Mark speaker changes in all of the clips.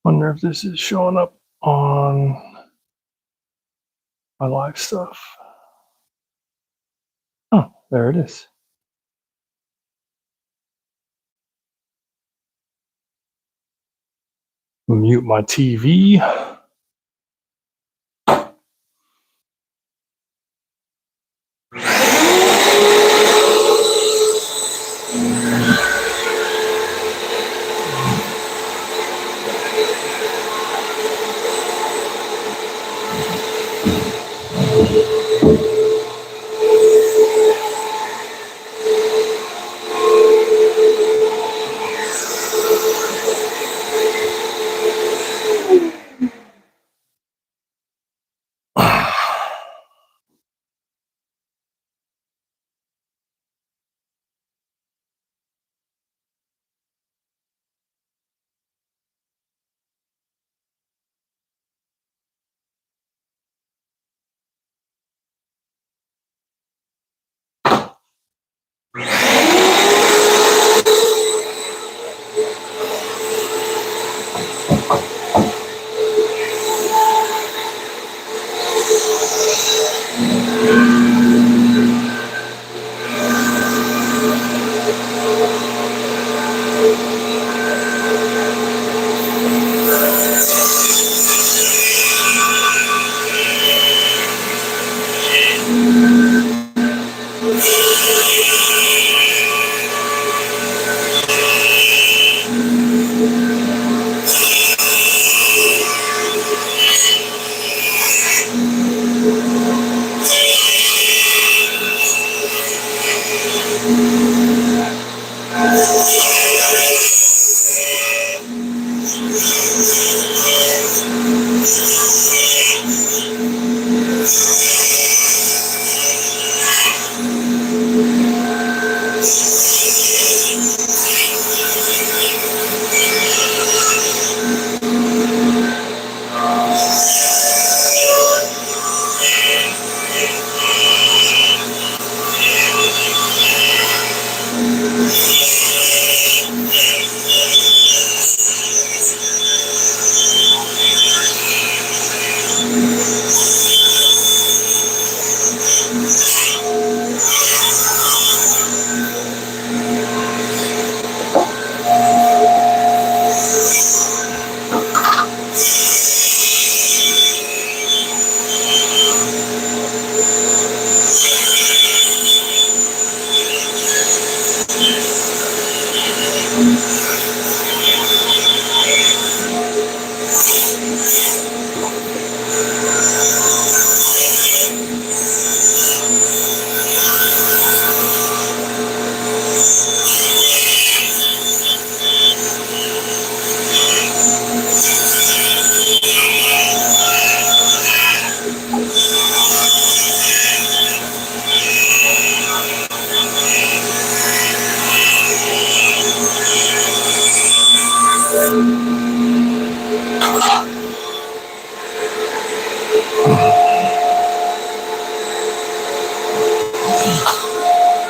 Speaker 1: Wonder if this is showing up on my live stuff. Oh, there it is. Mute my TV.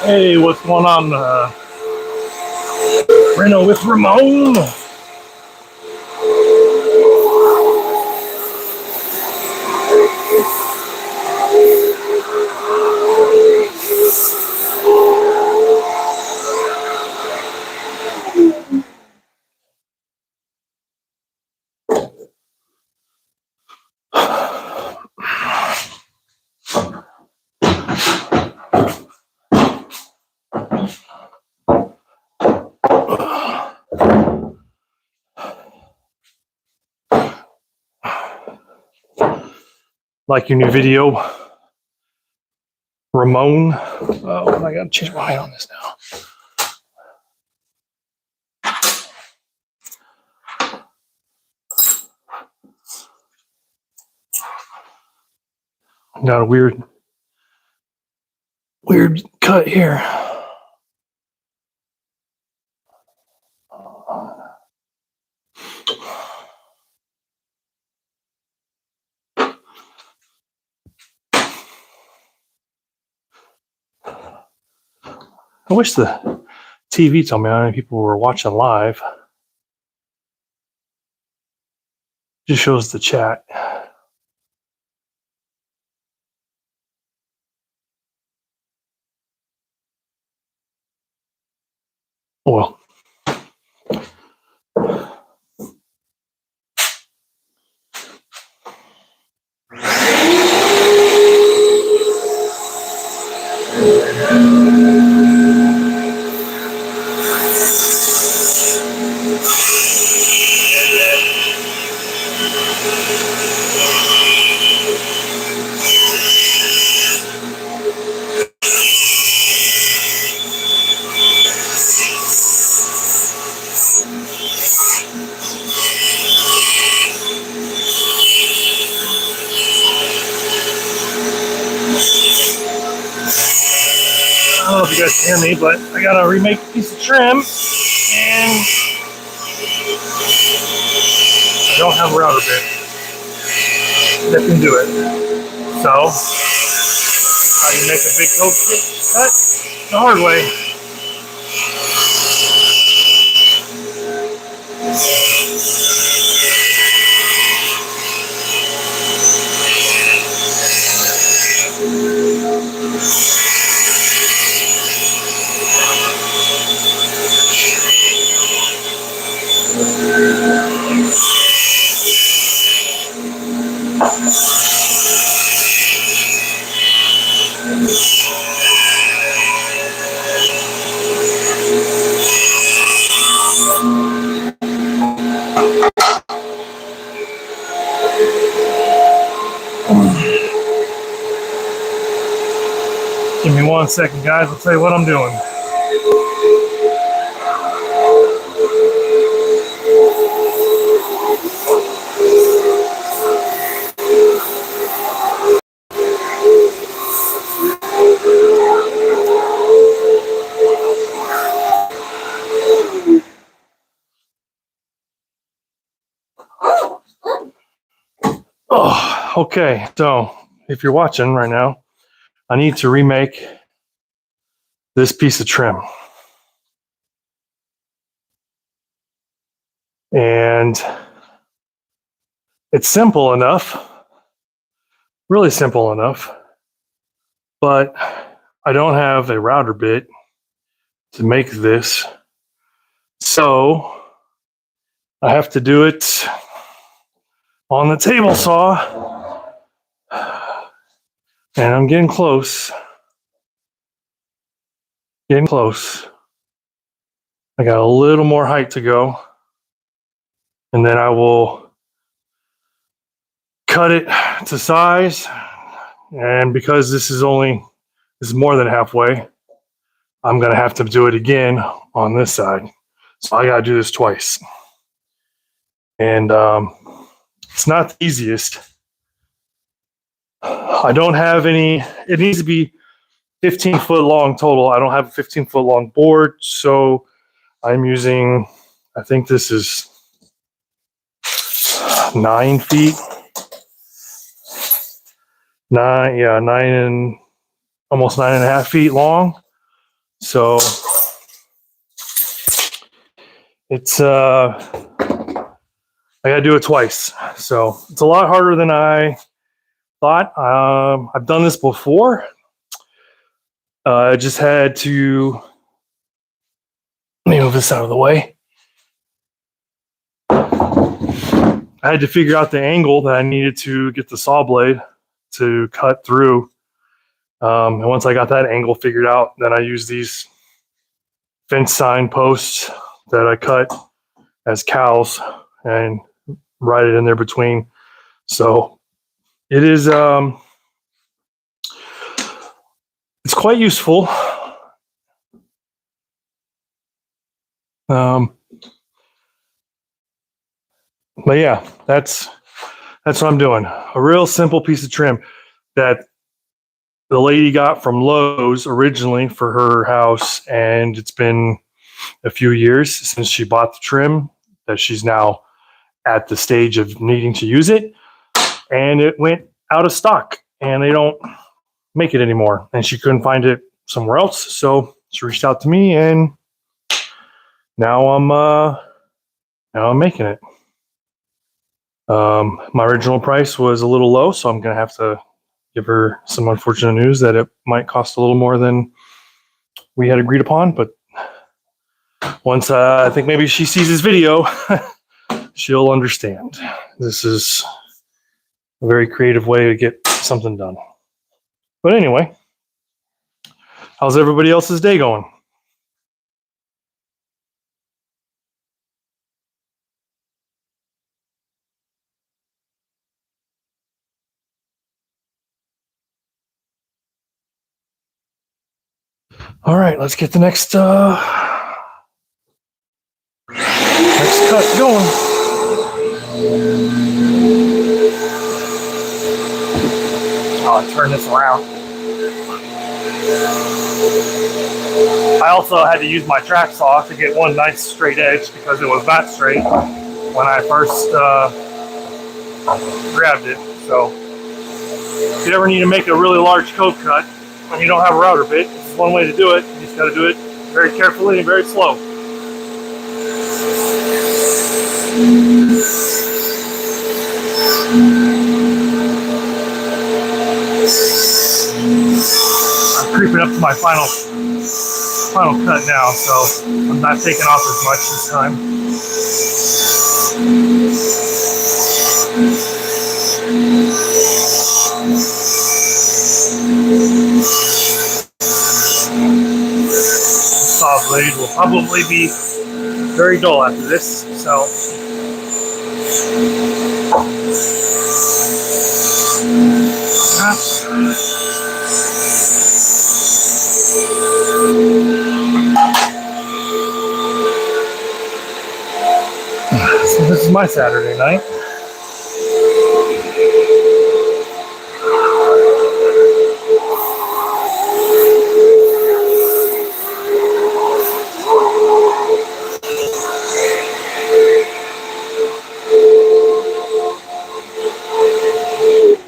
Speaker 1: Hey, what's going on, Reno with Ramon? Like your new video, Ramon. Oh, I gotta change my height on this now. Got a weird cut here. I wish the TV told me how many people were watching live. Just shows the chat. Well, I don't know if you guys can hear me, but I got a remake piece of trim, and I don't have a router bit that can do it. So, how you make a big cut the hard way. Give me 1 second, guys. I'll tell you what I'm doing. Oh, okay. So, if you're watching right now, I need to remake this piece of trim. And it's simple enough, really simple enough, but I don't have a router bit to make this. So I have to do it on the table saw. And I'm getting close. Getting close. I got a little more height to go. And then I will cut it to size. And because this is more than halfway, I'm going to have to do it again on this side. So I got to do this twice. And it's not the easiest. I don't have any, it needs to be 15 foot long total. I don't have a 15 foot long board. So I'm using, I think this is 9 feet. 9 and almost 9.5 feet long. So it's I gotta do it twice. So it's a lot harder than I thought. I've done this before. I just had to, let me move this out of the way. I had to figure out the angle that I needed to get the saw blade to cut through. And once I got that angle figured out, then I used these fence sign posts that I cut as cowls and write it in there between. So it is, it's quite useful. But yeah, that's what I'm doing. A real simple piece of trim that the lady got from Lowe's originally for her house, and it's been a few years since she bought the trim that she's now at the stage of needing to use it, and it went out of stock and they don't make it anymore, and she couldn't find it somewhere else. So she reached out to me and now I'm making it. My original price was a little low, so I'm gonna have to give her some unfortunate news that it might cost a little more than we had agreed upon. But once I think maybe she sees this video, she'll understand. This is a very creative way to get something done. But anyway, how's everybody else's day going? All right, let's get the next cut going. I'll turn this around. I also had to use my track saw to get one nice straight edge because it was not straight when I first grabbed it. So if you ever need to make a really large cove cut when you don't have a router bit, this is one way to do it. You just got to do it very carefully and very slow. I'm creeping up to my final cut now, so I'm not taking off as much this time. Saw blade will probably be very dull after this, so so this is my Saturday night.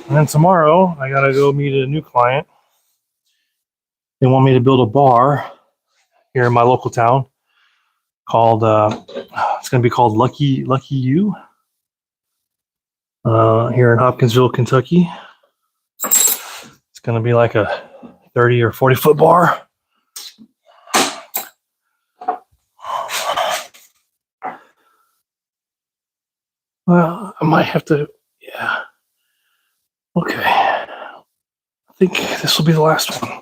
Speaker 1: And then tomorrow, I gotta go meet a new client. They want me to build a bar here in my local town called it's gonna be called Lucky You here in Hopkinsville, Kentucky. It's gonna be like a 30 or 40-foot bar. Well, I might have to, yeah. Okay. I think this will be the last one.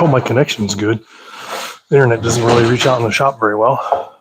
Speaker 1: Oh, my connection's good. The internet doesn't really reach out in the shop very well.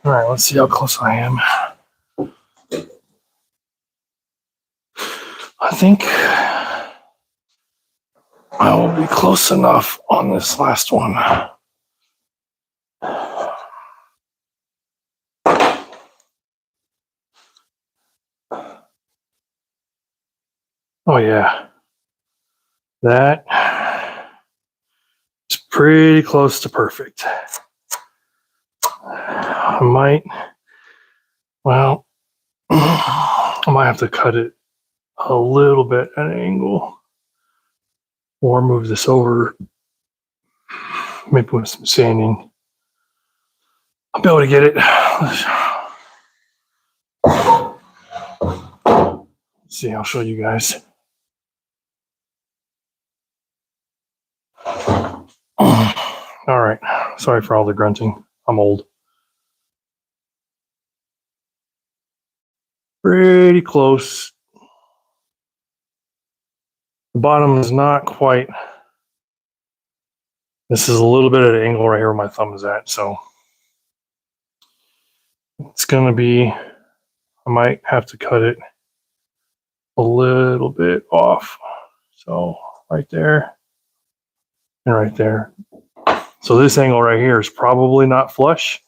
Speaker 1: All right, let's see how close I am. I think I will be close enough on this last one. Oh, yeah. That is pretty close to perfect. I might have to cut it a little bit at an angle or move this over, maybe with some sanding. I'll be able to get it. Let's see, I'll show you guys. All right, sorry for all the grunting. I'm old. Pretty close. The bottom is not quite. This is a little bit at an angle right here where my thumb is at, so it's going to be, I might have to cut it a little bit off. So right there and right there. So this angle right here is probably not flush.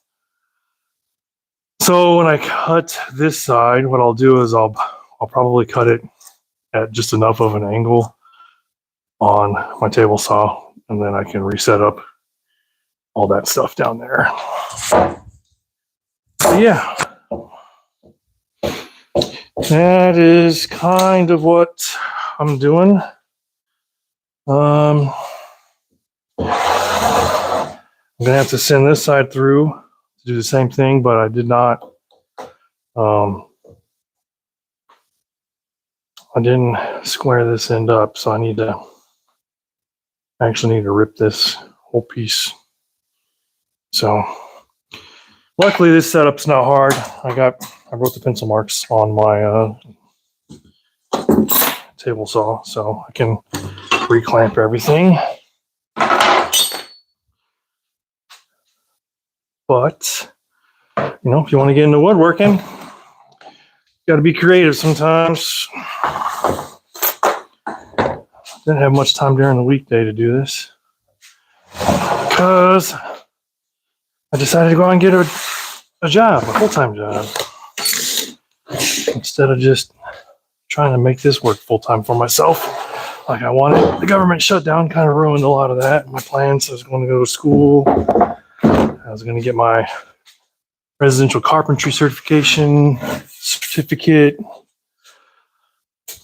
Speaker 1: So when I cut this side, what I'll do is I'll probably cut it at just enough of an angle on my table saw, and then I can reset up all that stuff down there. But yeah, that is kind of what I'm doing. I'm gonna have to send this side through to do the same thing, but I did not. I didn't square this end up, so I actually need to rip this whole piece. So luckily this setup's not hard. I wrote the pencil marks on my table saw, so I can reclamp everything. But you know, if you want to get into woodworking, you got to be creative sometimes. Didn't have much time during the weekday to do this because I decided to go out and get a job, a full-time job, instead of just trying to make this work full-time for myself like I wanted. The government shutdown kind of ruined a lot of that. My plans, I was going to go to school. I was going to get my residential carpentry certificate.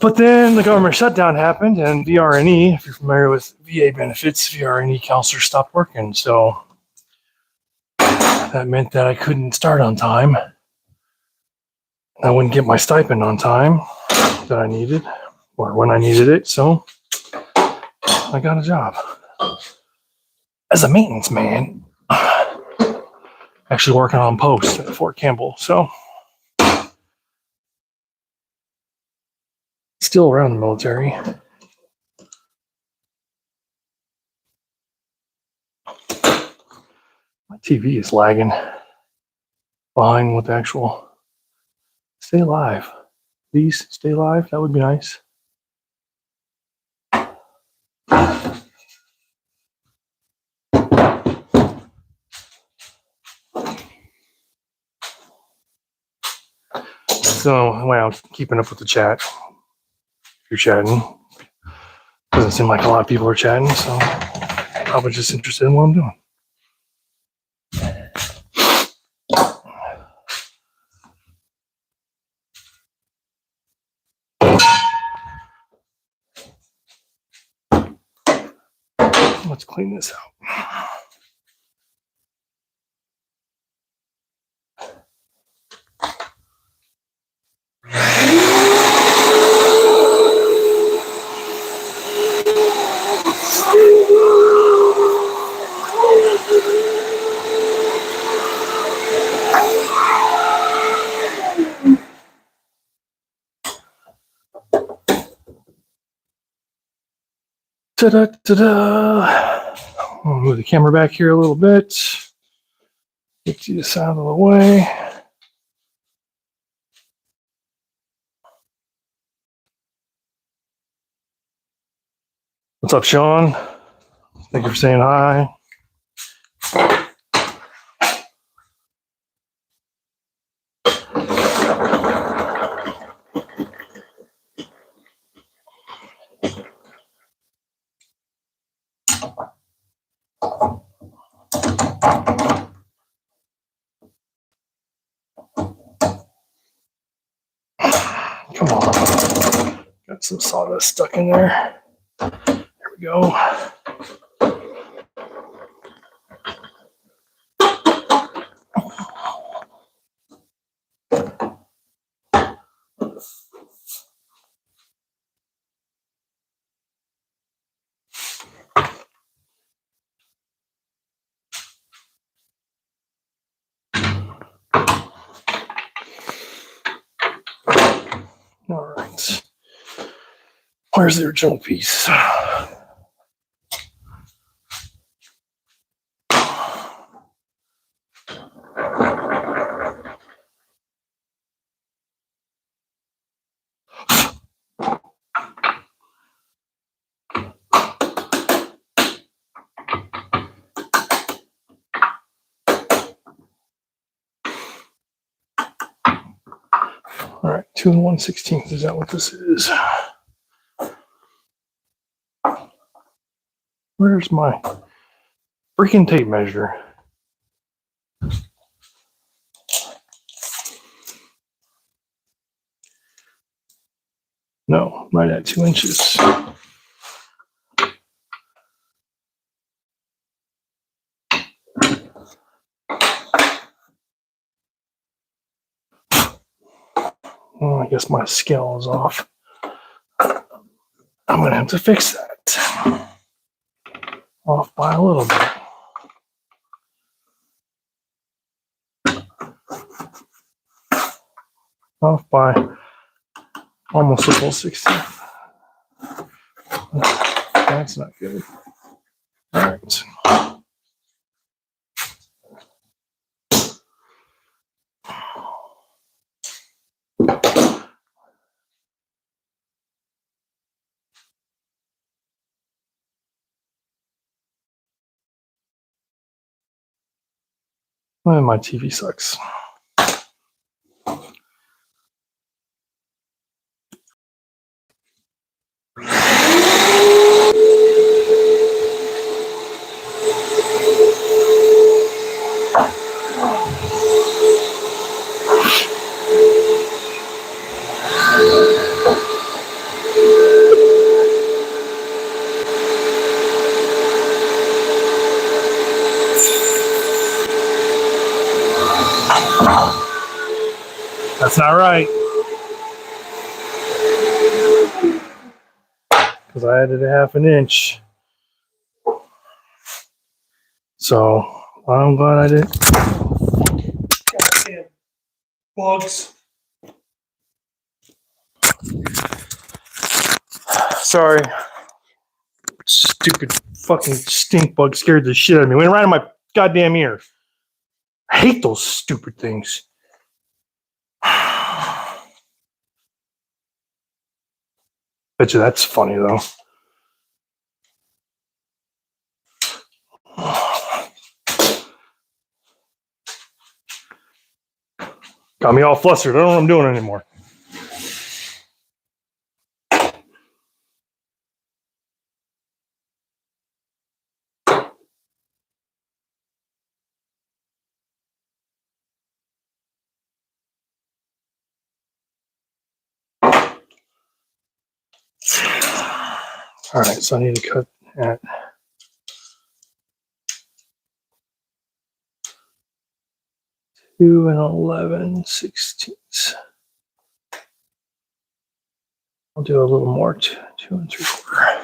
Speaker 1: But then the government shutdown happened, and VRNE, if you're familiar with VA benefits, VRNE counselors stopped working. So that meant that I couldn't start on time. I wouldn't get my stipend on time that I needed, or when I needed it. So I got a job as a maintenance man, actually working on post at Fort Campbell. So still around the military. My TV is lagging behind with the actual. Stay alive. Please stay alive. That would be nice. So, well, keeping up with the chat. If you're chatting, doesn't seem like a lot of people are chatting, so probably just interested in what I'm doing. Let's clean this out. Ta-da-ta-da. I'll move the camera back here a little bit. Get you this out of the way. What's up, Sean? Thank you for saying hi. Come on. Got some sawdust stuck in there. There we go. All right. Where's the original piece? All right, 2 1/16. Is that what this is? Where's my freaking tape measure? No, right at 2 inches. Well, I guess my scale is off. I'm gonna have to fix that. Off by a little bit. Off by almost a full 16. That's not good. All right. Oh, my TV sucks. That's not right. Because I added a 1/2 inch. So I'm glad I did. Goddamn bugs. Sorry. Stupid fucking stink bug scared the shit out of me. Went right in my goddamn ear. I hate those stupid things. Bet you that's funny though. Got me all flustered. I don't know what I'm doing anymore. All right, so I need to cut at 2 11/16. I'll do a little more, 2 3/4.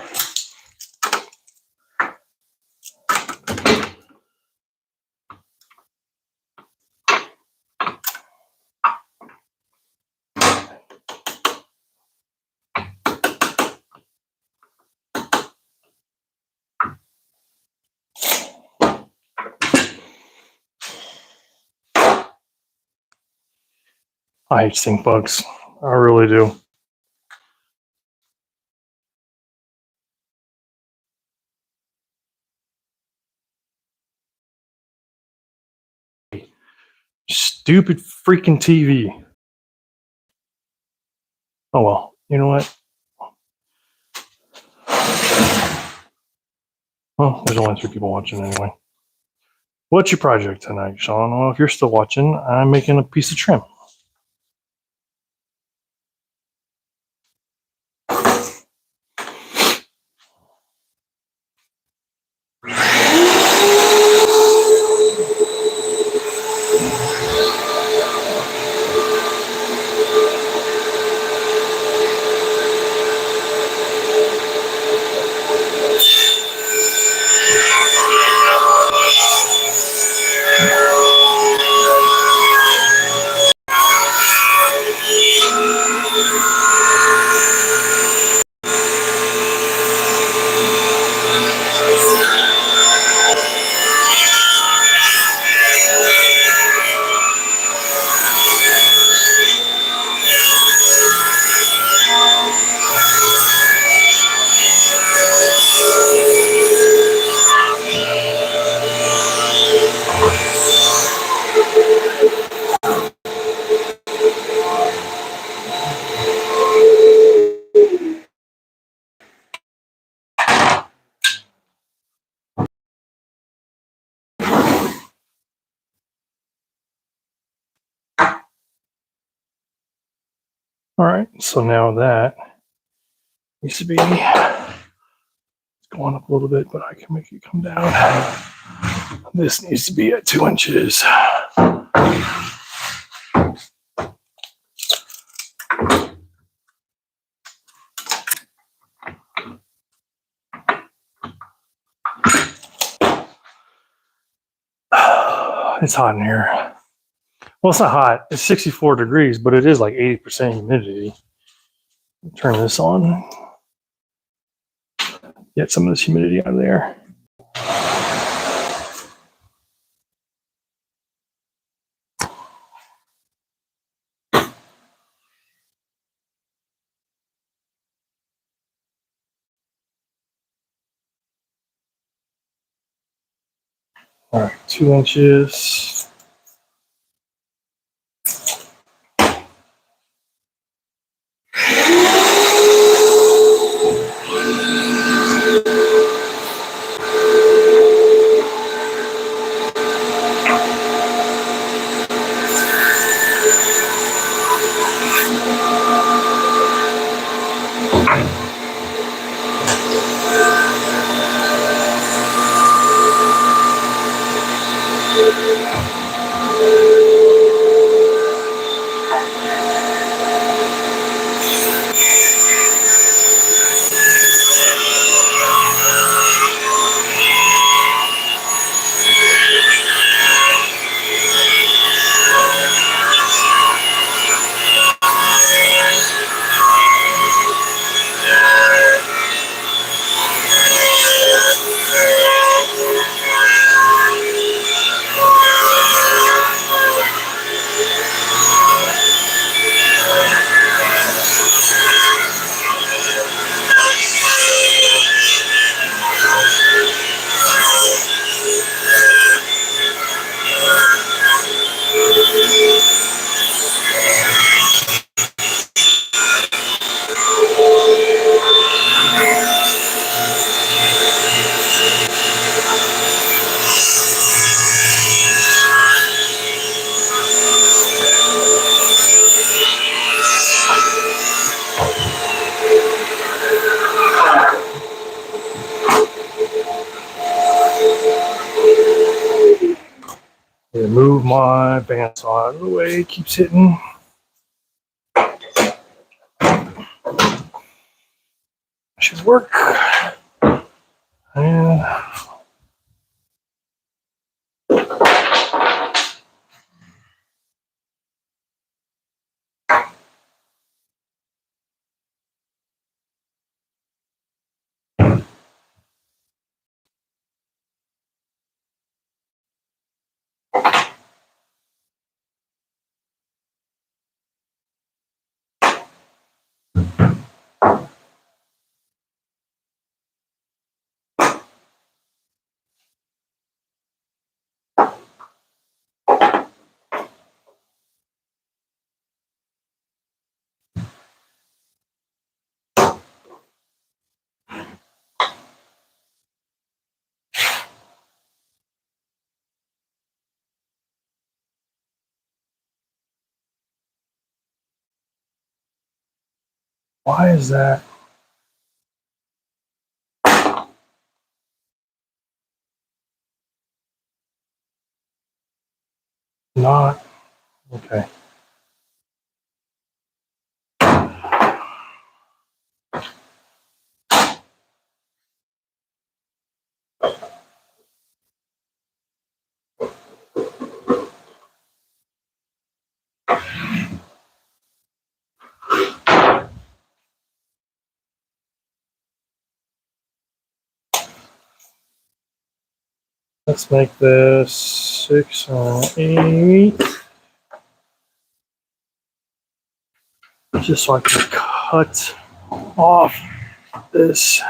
Speaker 1: I hate stink bugs. I really do. Stupid freaking TV. Oh well, you know what? Well, there's only 3 people watching anyway. What's your project tonight, Sean? Well, if you're still watching, I'm making a piece of trim. All right, so now that needs to be going up a little bit, but I can make it come down. This needs to be at 2 inches. It's hot in here. Well, it's not hot. It's 64 degrees, but it is like 80% humidity. Turn this on. Get some of this humidity out of there. All right, 2 inches. Move my bandsaw out of the way. It keeps hitting. Should work. And Why is that not? Okay. Let's make this 6 on 8. Just so I can cut off this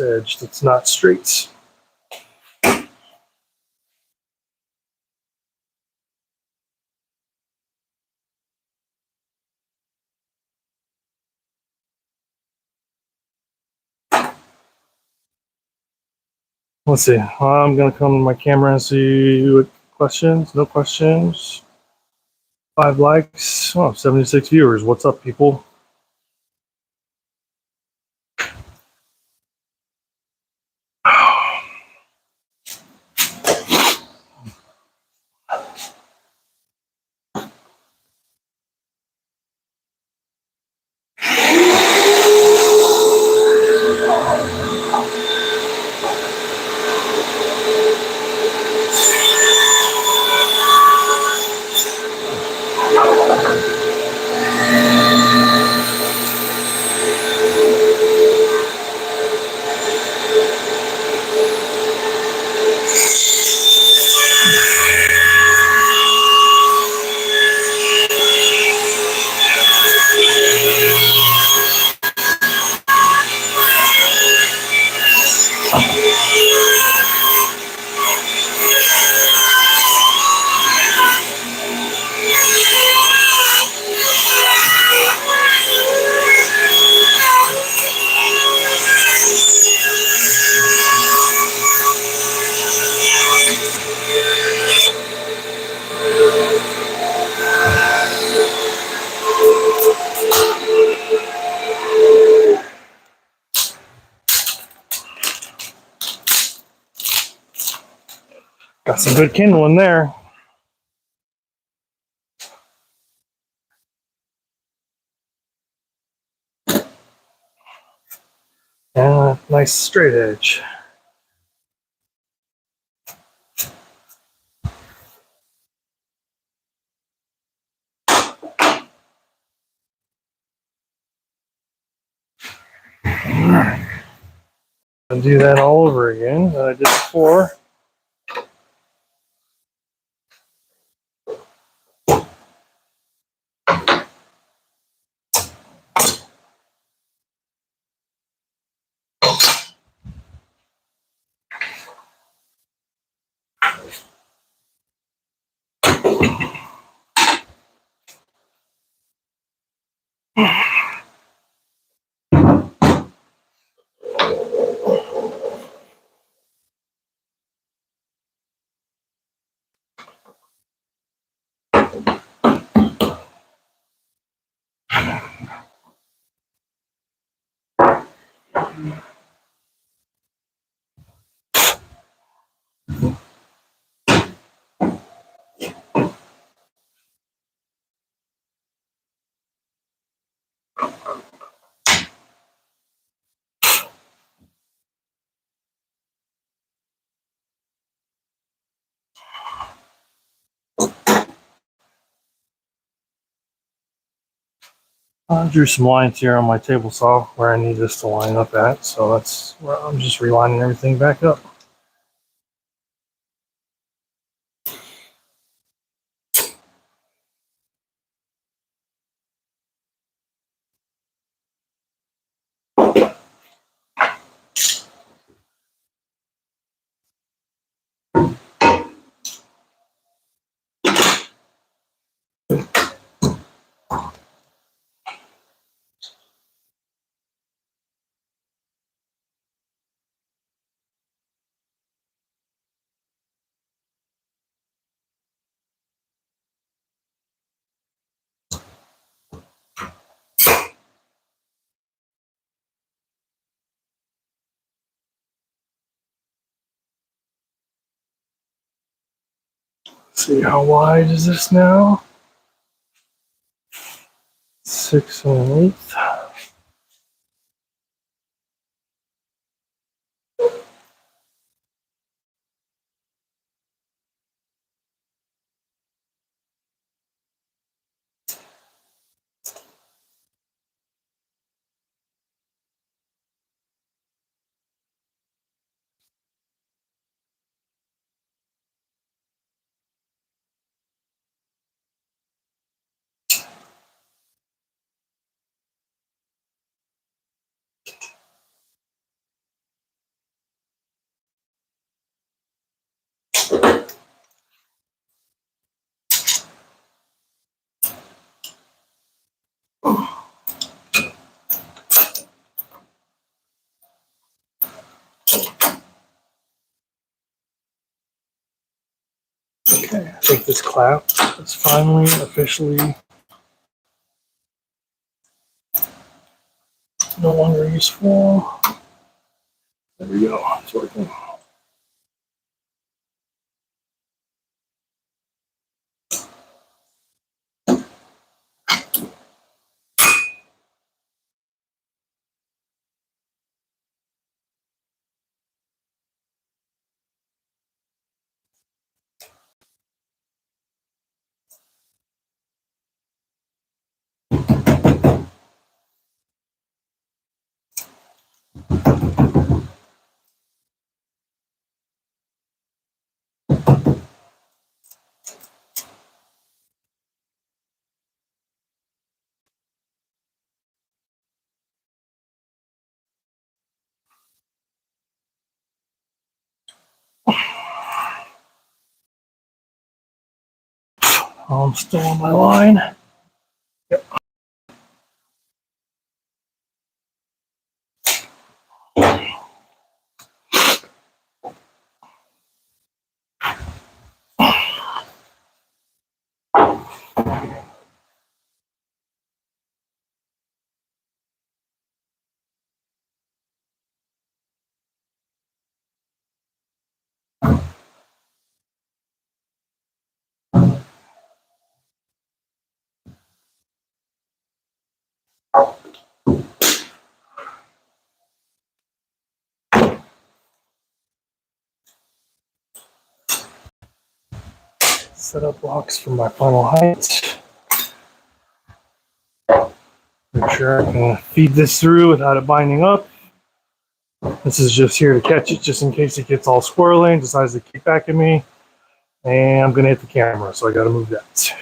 Speaker 1: edge that's not straight. Let's see. I'm gonna come to my camera and see what questions. No questions. 5 likes. Oh, 76 viewers. What's up, people? Got some good kindle in there. And a nice straight edge. And do that all over again that I did before. I drew some lines here on my table saw where I need this to line up at, so that's where I'm just relining everything back up. See how wide is this now? 6 1/8. Okay, I think this clap is finally officially no longer useful. There we go, it's working. I'm still on my line. Yep. Set up blocks for my final height. Make sure I can feed this through without it binding up. This is just here to catch it, just in case it gets all squirrely and decides to keep back at me. And I'm gonna hit the camera, so I gotta move that.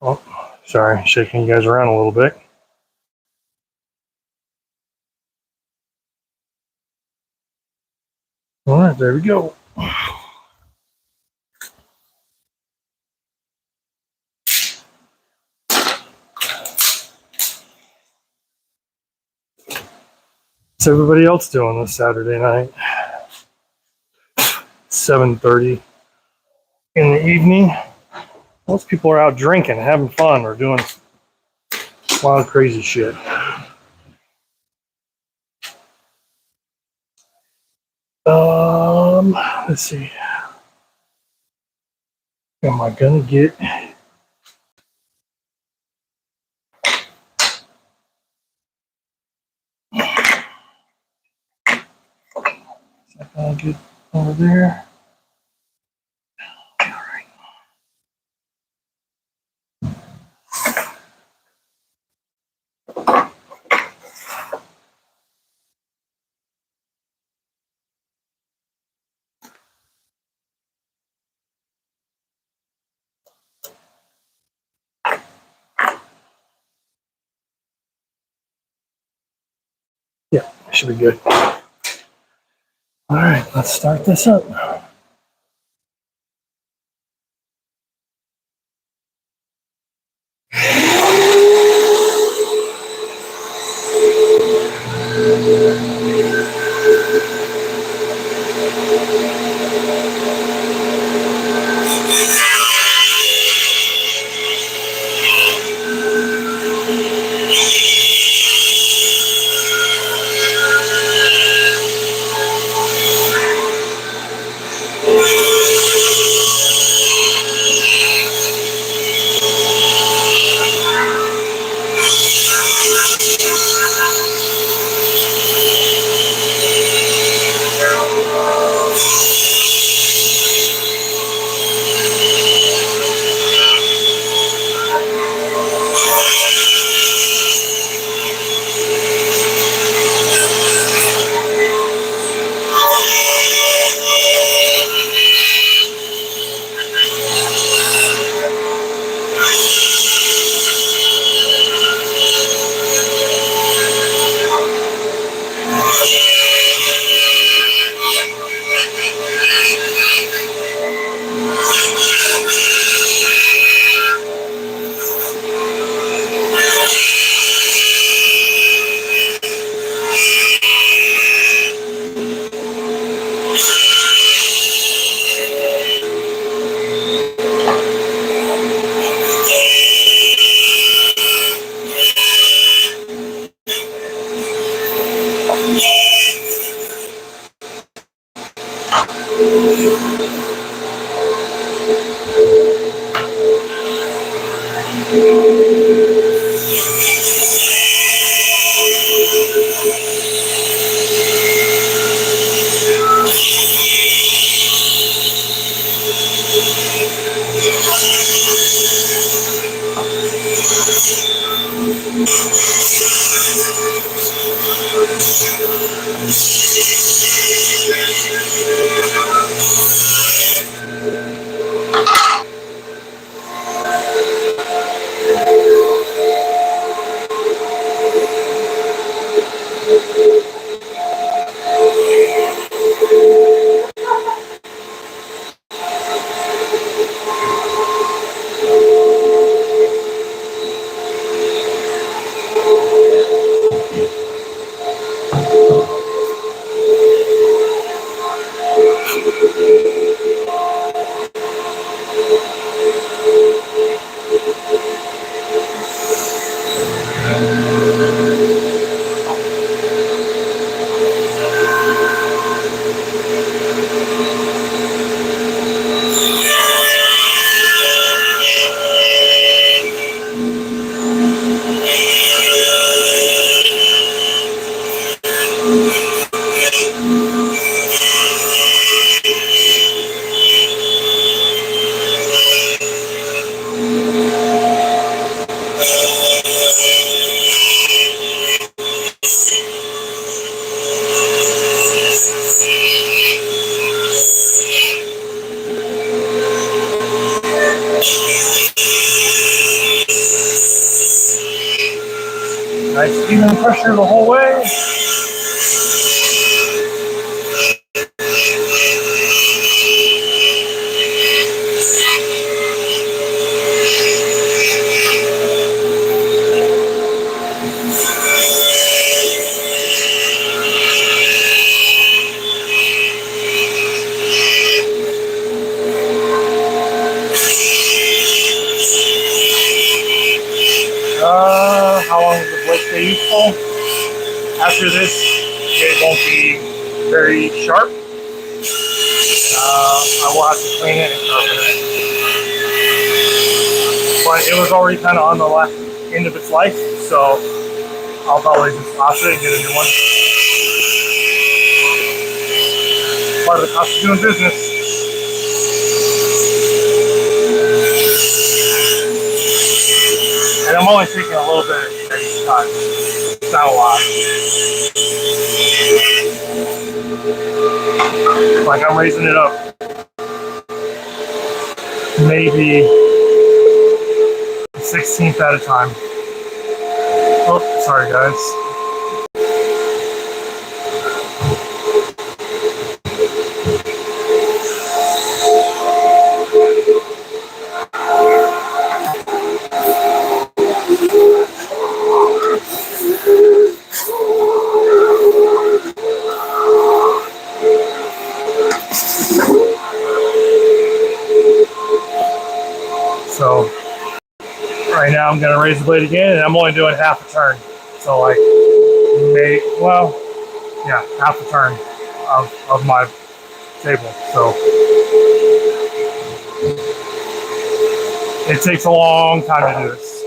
Speaker 1: Oh, sorry, shaking you guys around a little bit. All right, there we go. What's everybody else doing this Saturday night? 7:30 in the evening. Most people are out drinking, having fun, or doing wild, crazy shit. Let's see. Am I gonna get? I'll get over there. All right. Yeah, should be good. All right, let's start this up. Nice even pressure the whole way. How long does the blade stay useful? After this, it won't be very sharp. I will have to clean it and sharpen it. But it was already kind of on the last end of its life, so I'll probably just toss it and get a new one. Part of the cost of doing business. And I'm only taking a little bit each time. It's not a lot. Like I'm raising it up maybe 1/16 at a time. Oh, sorry guys. So right now I'm going to raise the blade again, and I'm only doing half a turn. So like half a turn of my table. So it takes a long time to do this.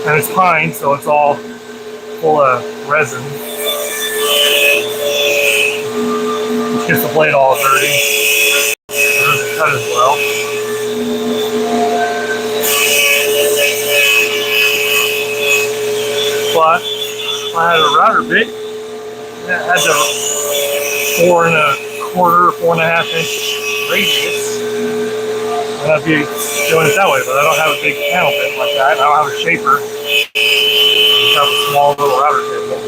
Speaker 1: And it's pine, so it's all full of resin. Which gets the blade all dirty. It doesn't cut as well. But if I had a router bit, it had the 4 1/4, 4.5 inch radius, and I'd be doing it that way. But I don't have a big panel bit like that. I don't have a shaper. I have a small little router table.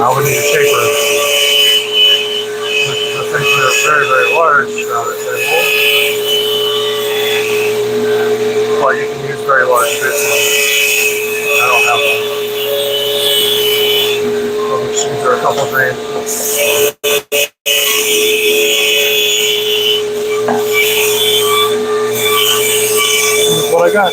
Speaker 1: I would need a shaper, which is essentially a very, very large router table. But you can use very large bits on it. I don't have one. Those machines are a couple of grand. This is what I got.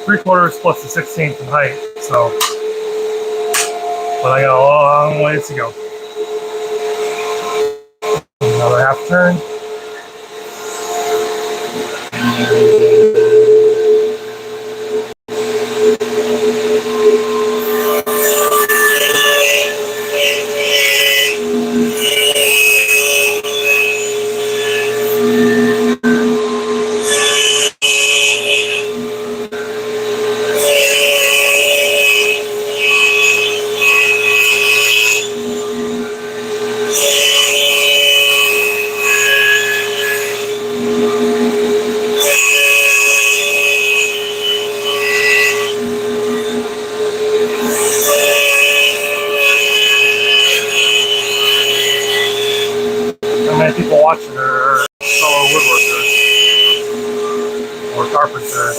Speaker 1: 3/4 plus the 16th in height, so, but I got a long ways to go. Another half turn. How many people watching are fellow woodworkers or carpenters?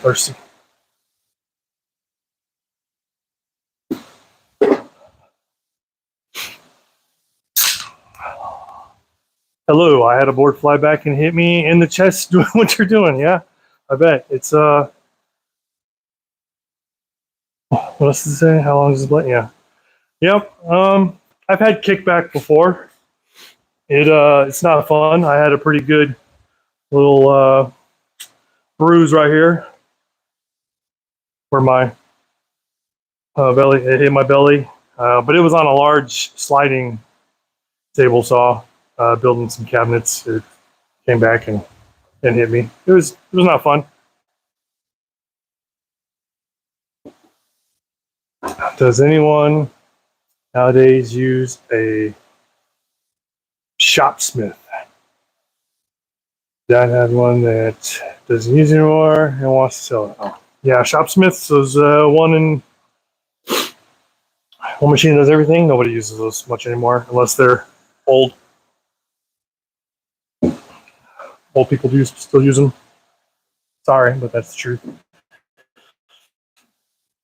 Speaker 1: Thirsty. Hello, I had a board fly back and hit me in the chest doing what you're doing. Yeah, I bet. It's, what else does it say? How long is this blade? Yeah. Yep. I've had kickback before. It's not fun. I had a pretty good little, bruise right here where my belly, it hit my belly. But it was on a large sliding table saw, building some cabinets. It came back and hit me. It was not fun. Does anyone nowadays use a shopsmith? Dad had one that doesn't use it anymore and wants to sell it. Oh. Yeah, shopsmiths is one machine does everything. Nobody uses those much anymore unless they're old. Old people do still use them. Sorry, but that's the truth.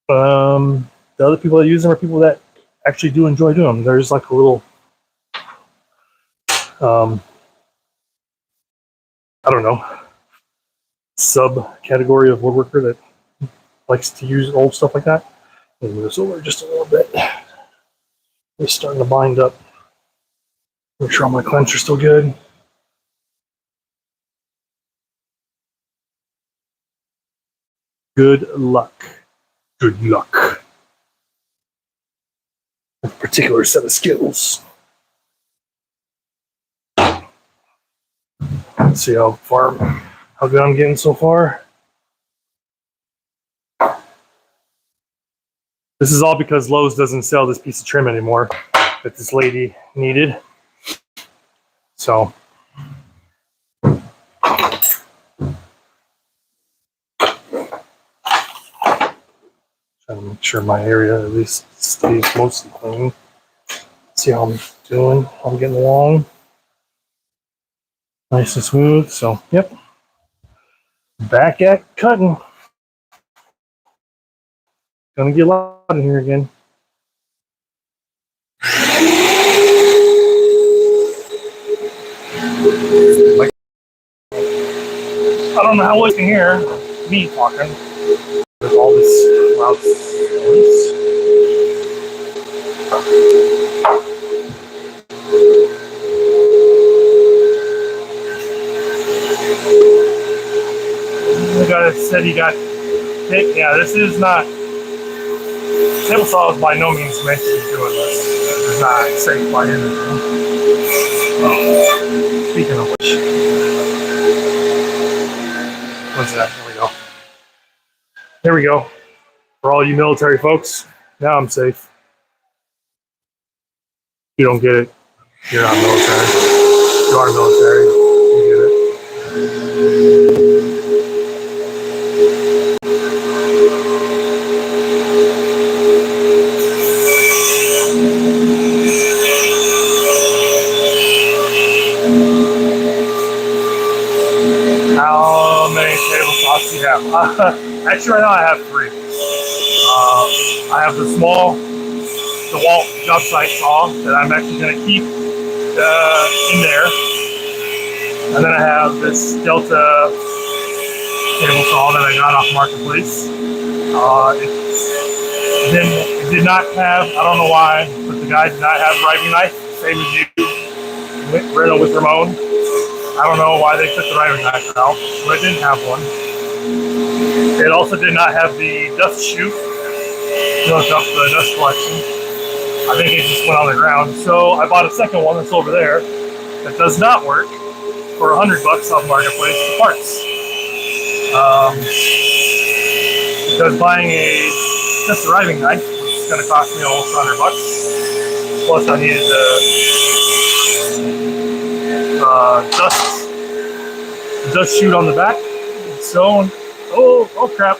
Speaker 1: The other people that use them are people that actually do enjoy doing them. There's like a little, I don't know, subcategory of woodworker that likes to use old stuff like that. Let me move this over just a little bit. It's starting to bind up. Make sure all my clamps are still good. Good luck. Good luck. A particular set of skills. Let's see how good I'm getting so far. This is all because Lowe's doesn't sell this piece of trim anymore that this lady needed. So trying to make sure my area at least stays mostly clean. See how I'm doing, how I'm getting along. Nice and smooth. So, yep. Back at cutting. Gonna get loud in here again. I don't know how well you can hear me talking. There's all this loud noise. said he got hit. Yeah, this is not. Table saw is by no means meant to be doing this. It's not safe by anything. Speaking of which, what's that? There we go. There we go. For all you military folks, now I'm safe. You don't get it. You're not military. You are military. You get it. How many table saws do you have? Actually, right now I have 3. I have the small DeWalt job site saw that I'm actually going to keep in there. And then I have this Delta table saw that I got off Marketplace. It did not have, I don't know why, but the guy did not have a riving knife, same as you, rental with Ramon. I don't know why they took the riving knife out, but it didn't have one. It also did not have the dust chute to hook up the dust collection. I think it just went on the ground. So I bought a second one that's over there that does not work for $100 off Marketplace for parts. Because buying just a riving knife was going to cost me almost $100. Plus I needed the dust chute on the back. So, oh crap.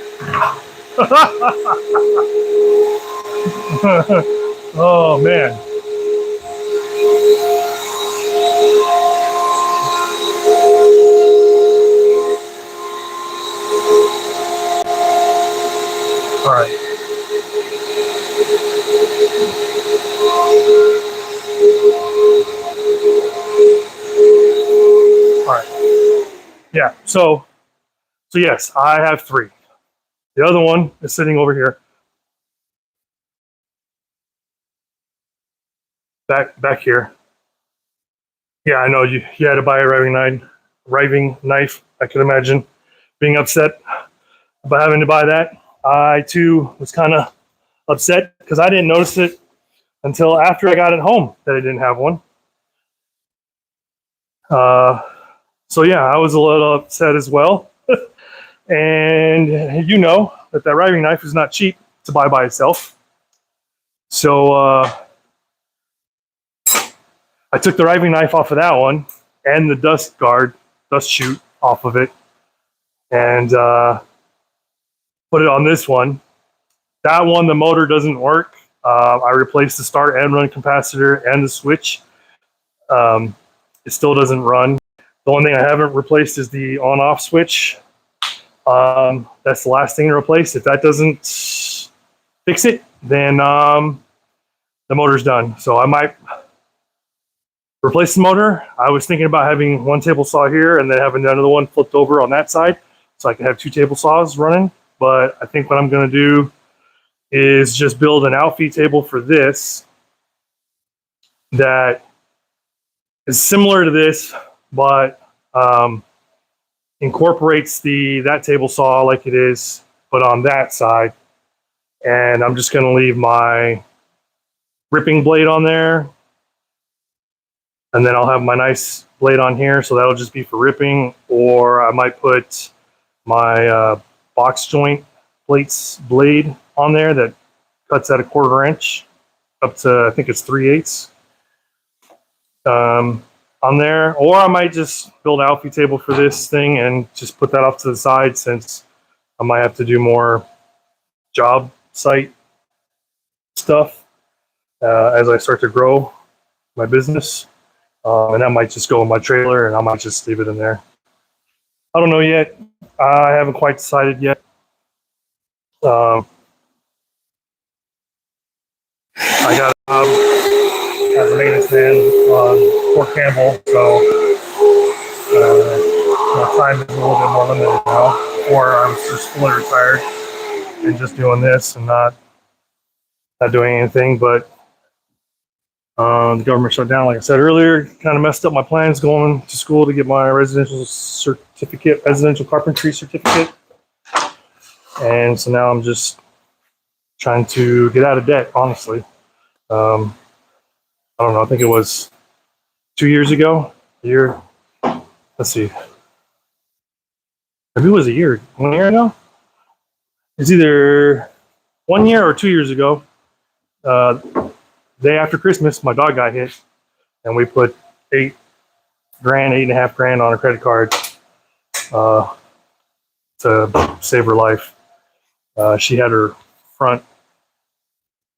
Speaker 1: Oh man. All right. All right. Yeah. So yes, I have 3. The other one is sitting over here. Back here. Yeah, I know you had to buy a riving knife. I could imagine being upset about having to buy that. I too was kind of upset because I didn't notice it until after I got it home that I didn't have one. So yeah, I was a little upset as well. And you know that riving knife is not cheap to buy by itself. So I took the riving knife off of that one and the dust chute off of it, and put it on this one. That one, the motor doesn't work. I replaced the start and run capacitor and the switch. It still doesn't run. The only thing I haven't replaced is the on-off switch. That's the last thing to replace. If that doesn't fix it, then the motor's done. So I might replace the motor. I was thinking about having one table saw here and then having another one flipped over on that side so I can have 2 table saws running. But I think what I'm going to do is just build an outfeed table for this that is similar to this, but incorporates that table saw like it is, but on that side. And I'm just going to leave my ripping blade on there. And then I'll have my nice blade on here, so that'll just be for ripping. Or I might put my box joint blade on there that cuts at 1/4 inch up to, I think it's 3/8 on there. Or I might just build an outfeed table for this thing and just put that off to the side, since I might have to do more job site stuff as I start to grow my business. And that might just go in my trailer, and I might just leave it in there. I don't know yet. I haven't quite decided yet. I got a job as a maintenance man on Fort Campbell, so my time is a little bit more limited now. Or I was just fully retired and just doing this and not doing anything. But the government shut down, like I said earlier, kind of messed up my plans going to school to get my residential carpentry certificate. And so now I'm just trying to get out of debt, honestly. I don't know. I think it was 2 years ago. A year. Let's see. Maybe it was a year. 1 year ago. It's either 1 year or 2 years ago. Uh, Day after Christmas, my dog got hit, and we put 8 grand, 8.5 grand on a credit card uh, to save her life. She had her front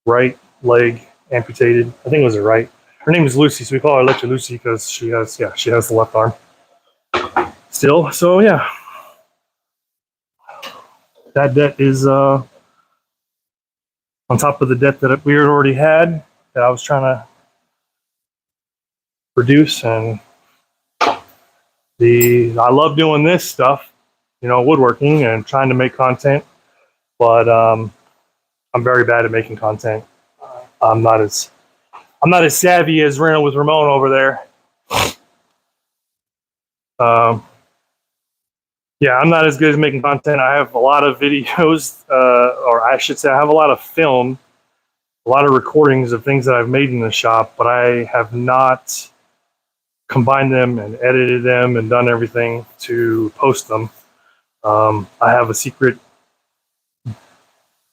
Speaker 1: right leg amputated. I think it was her right. Her name is Lucy, so we call her Electra Lucy because she has the left arm still. So yeah, that debt is on top of the debt that we already had that I was trying to reduce. And I love doing this stuff, woodworking and trying to make content, but I'm very bad at making content. I'm not as savvy as with Ramon over there. Yeah, I'm not as good as making content. I have a lot of videos, or I should say, I have a lot of film, a lot of recordings of things that I've made in the shop, but I have not combined them and edited them and done everything to post them. I have a secret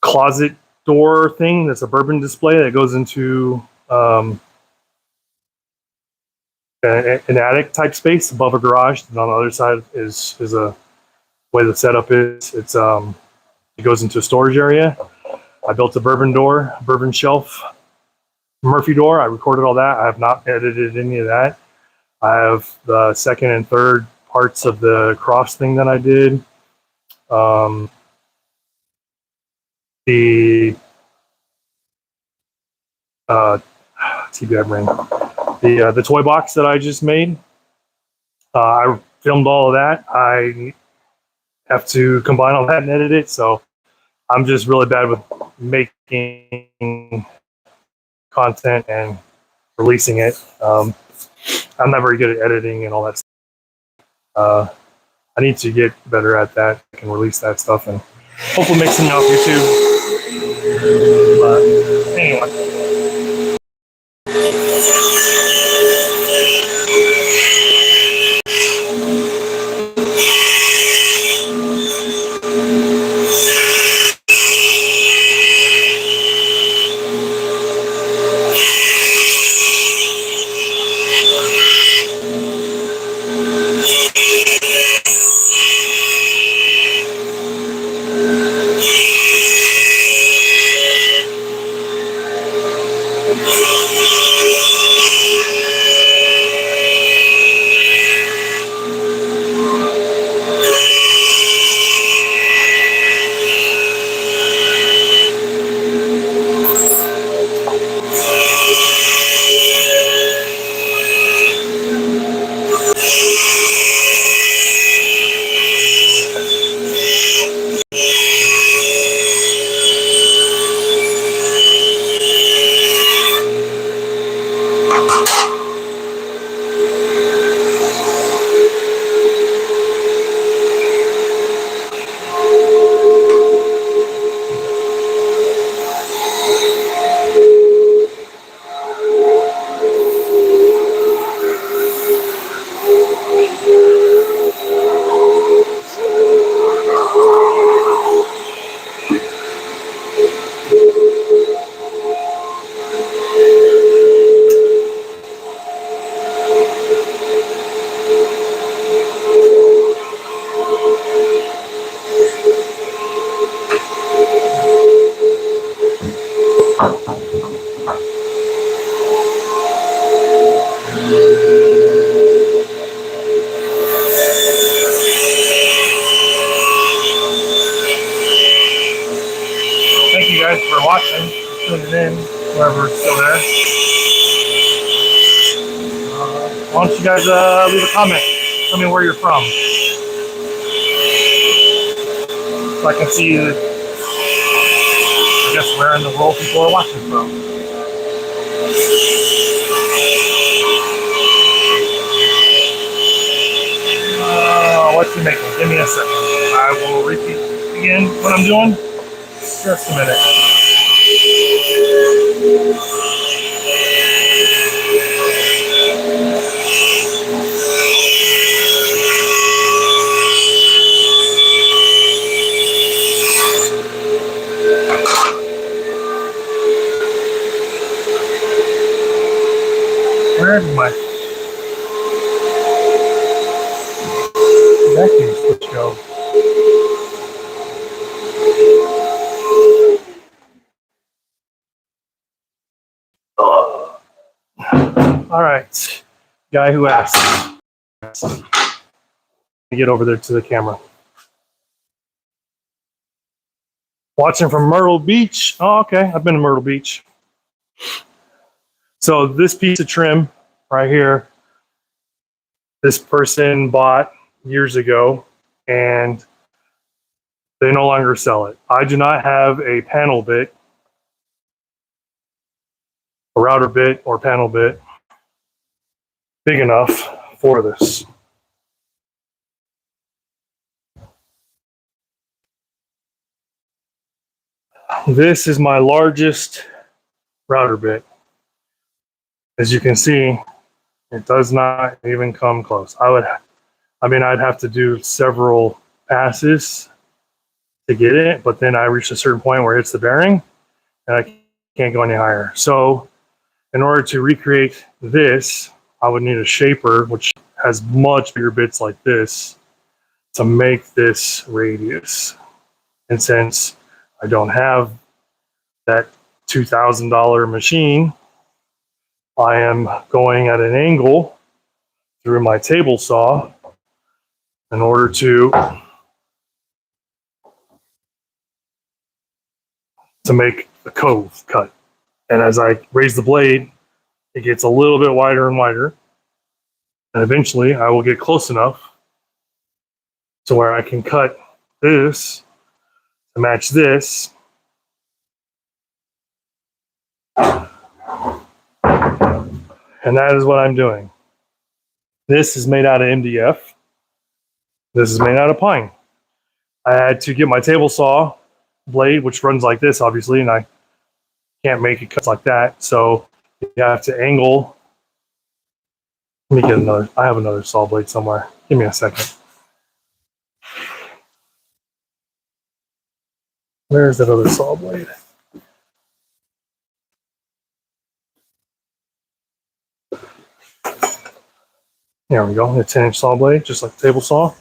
Speaker 1: closet door thing that's a bourbon display that goes into an attic type space above a garage, and on the other side is a way the setup is. It goes into a storage area. I built a bourbon door, bourbon shelf, Murphy door. I recorded all that. I have not edited any of that. I have the second and third parts of the cross thing that I did. The TBI ring. The toy box that I just made. I filmed all of that. I have to combine all that and edit it. So I'm just really bad with making content and releasing it. I'm not very good at editing and all that stuff. I need to get better at that. I can release that stuff and hopefully make something off YouTube. But anyway. Thank you guys for watching, tuning in, whoever's still there. Why don't you guys leave a comment? Tell me where you're from, so I can see, I guess, where in the world people are watching from. What's he making? Give me a second. I will repeat. again what I'm doing? Just a minute. Where did my vacuum switch go? All right, guy who asked. Get over there to the camera. Watching from Myrtle Beach. Oh, okay. I've been to Myrtle Beach. So this piece of trim right here, this person bought years ago, and they no longer sell it. I do not have a panel bit, a router bit or panel bit big enough for this. This is my largest router bit. As you can see, it does not even come close. I'd have to do several passes to get it, but then I reached a certain point where it hits the bearing and I can't go any higher. So in order to recreate this, I would need a shaper, which has much bigger bits like this, to make this radius. And since I don't have that $2,000 machine, I am going at an angle through my table saw in order to make a cove cut. And as I raise the blade, it gets a little bit wider and wider. And eventually I will get close enough to where I can cut this to match this. And that is what I'm doing. This is made out of MDF. This is made out of pine. I had to get my table saw blade, which runs like this, obviously, and I can't make it cut like that. So you have to angle. Let me get another. I have another saw blade somewhere. Give me a second. Where's that other saw blade? There we go. A 10-inch saw blade, just like the table saw.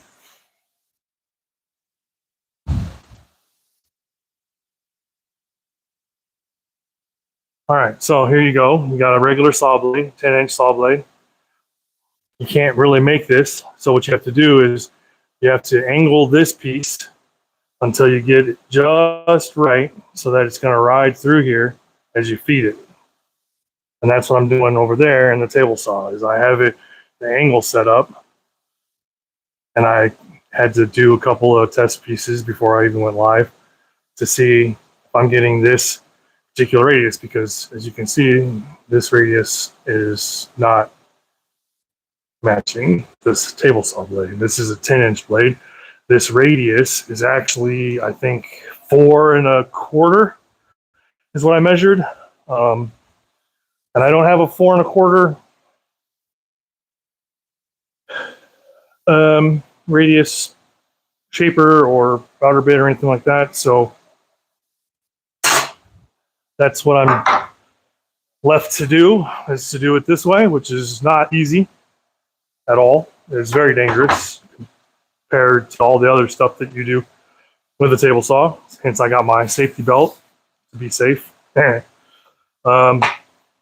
Speaker 1: All right, so here you go. You got a regular saw blade, 10-inch saw blade. You can't really make this, so what you have to do is you have to angle this piece until you get it just right so that it's going to ride through here as you feed it. And that's what I'm doing over there in the table saw, is I have it the angle set up, and I had to do a couple of test pieces before I even went live to see if I'm getting this particular radius, because as you can see, this radius is not matching this table saw blade. This is a 10-inch blade. This radius is actually, I think, 4 1/4 is what I measured. And I don't have a 4 1/4 radius shaper or router bit or anything like that. So that's what I'm left to do, is to do it this way, which is not easy at all. It's very dangerous compared to all the other stuff that you do with a table saw. Hence, I got my safety belt to be safe. But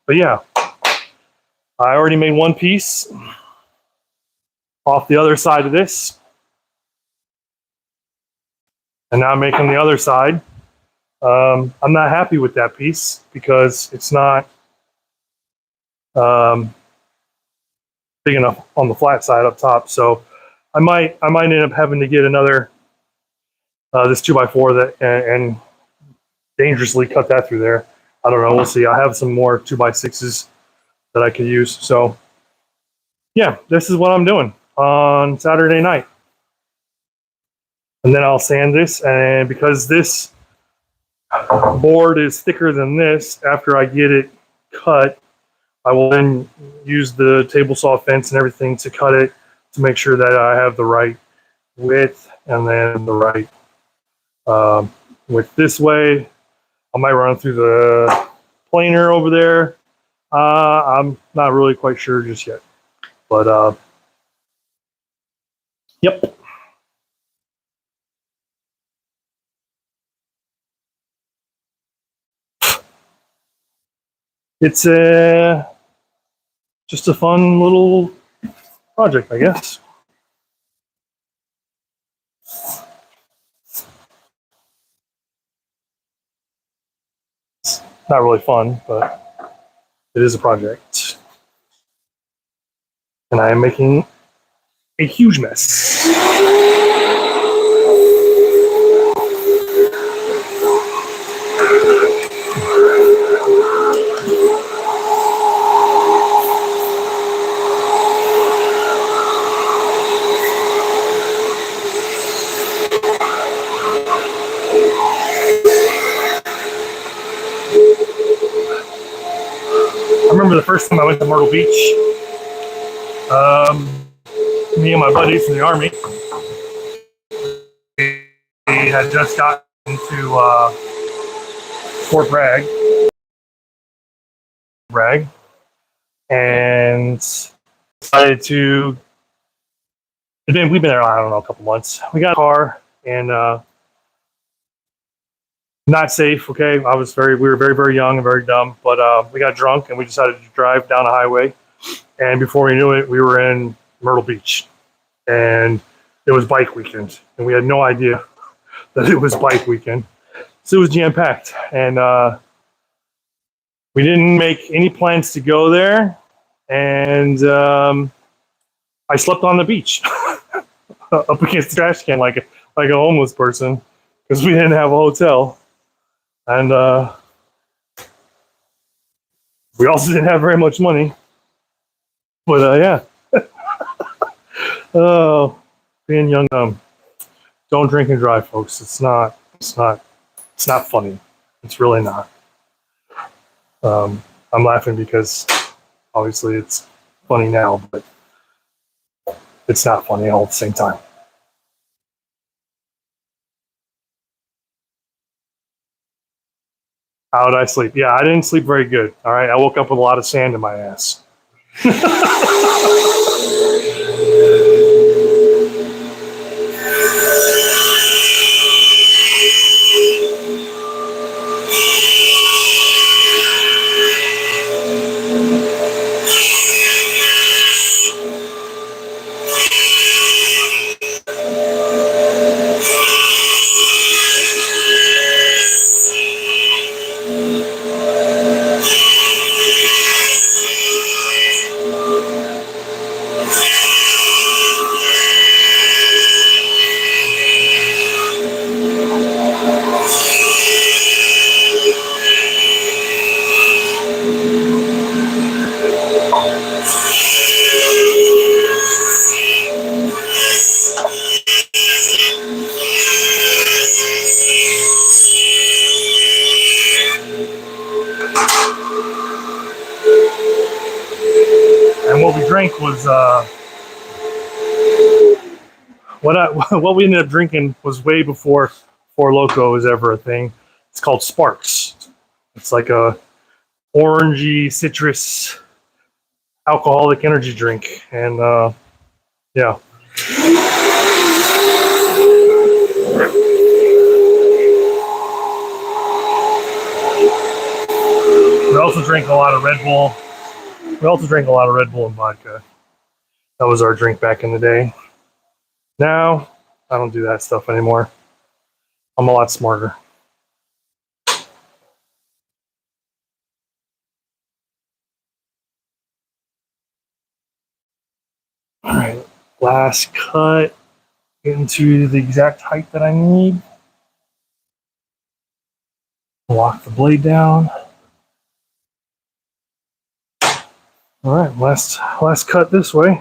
Speaker 1: yeah, I already made one piece off the other side of this, and now I'm making the other side. I'm not happy with that piece because it's not big enough on the flat side up top. So I might end up having to get another this 2x4 that and dangerously cut that through there. I don't know. We'll see. I have some more 2x6s that I could use. So yeah, this is what I'm doing on Saturday night. And then I'll sand this, and because this board is thicker than this, after I get it cut, I will then use the table saw fence and everything to cut it to make sure that I have the right width and then the right width this way. I might run through the planer over there. I'm not really quite sure just yet, but yep. It's just a fun little project, I guess. It's not really fun, but it is a project. And I am making a huge mess. I remember the first time I went to Myrtle Beach. Me and my buddies from the Army, we had just gotten to Fort Bragg, and decided to. We've been there, I don't know, a couple months. We got a car and not safe. Okay, we were very, very young and very dumb, but we got drunk and we decided to drive down a highway. And before we knew it, we were in Myrtle Beach, and it was bike weekend, and we had no idea that it was bike weekend. So it was jam packed, and we didn't make any plans to go there. And I slept on the beach up against the trash can like a homeless person because we didn't have a hotel, and we also didn't have very much money. But yeah. Oh, being young, don't drink and drive, folks. It's not funny. It's really not. I'm laughing because obviously it's funny now, but it's not funny all at the same time. How did I sleep? Yeah, I didn't sleep very good. All right, I woke up with a lot of sand in my ass. And what we drank was what we ended up drinking was way before Four Loko was ever a thing. It's called Sparks. It's like a orangey citrus alcoholic energy drink, and yeah. We also drank a lot of Red Bull. We also drank a lot of Red Bull and vodka. That was our drink back in the day. Now, I don't do that stuff anymore. I'm a lot smarter. All right, last cut into the exact height that I need. Lock the blade down. All right, last cut this way.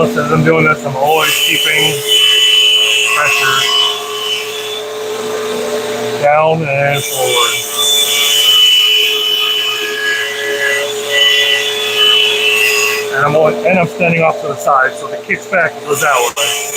Speaker 1: Notice as I'm doing this, I'm always keeping pressure down and forward. And I'm standing off to the side, so if it kicks back, it goes that way.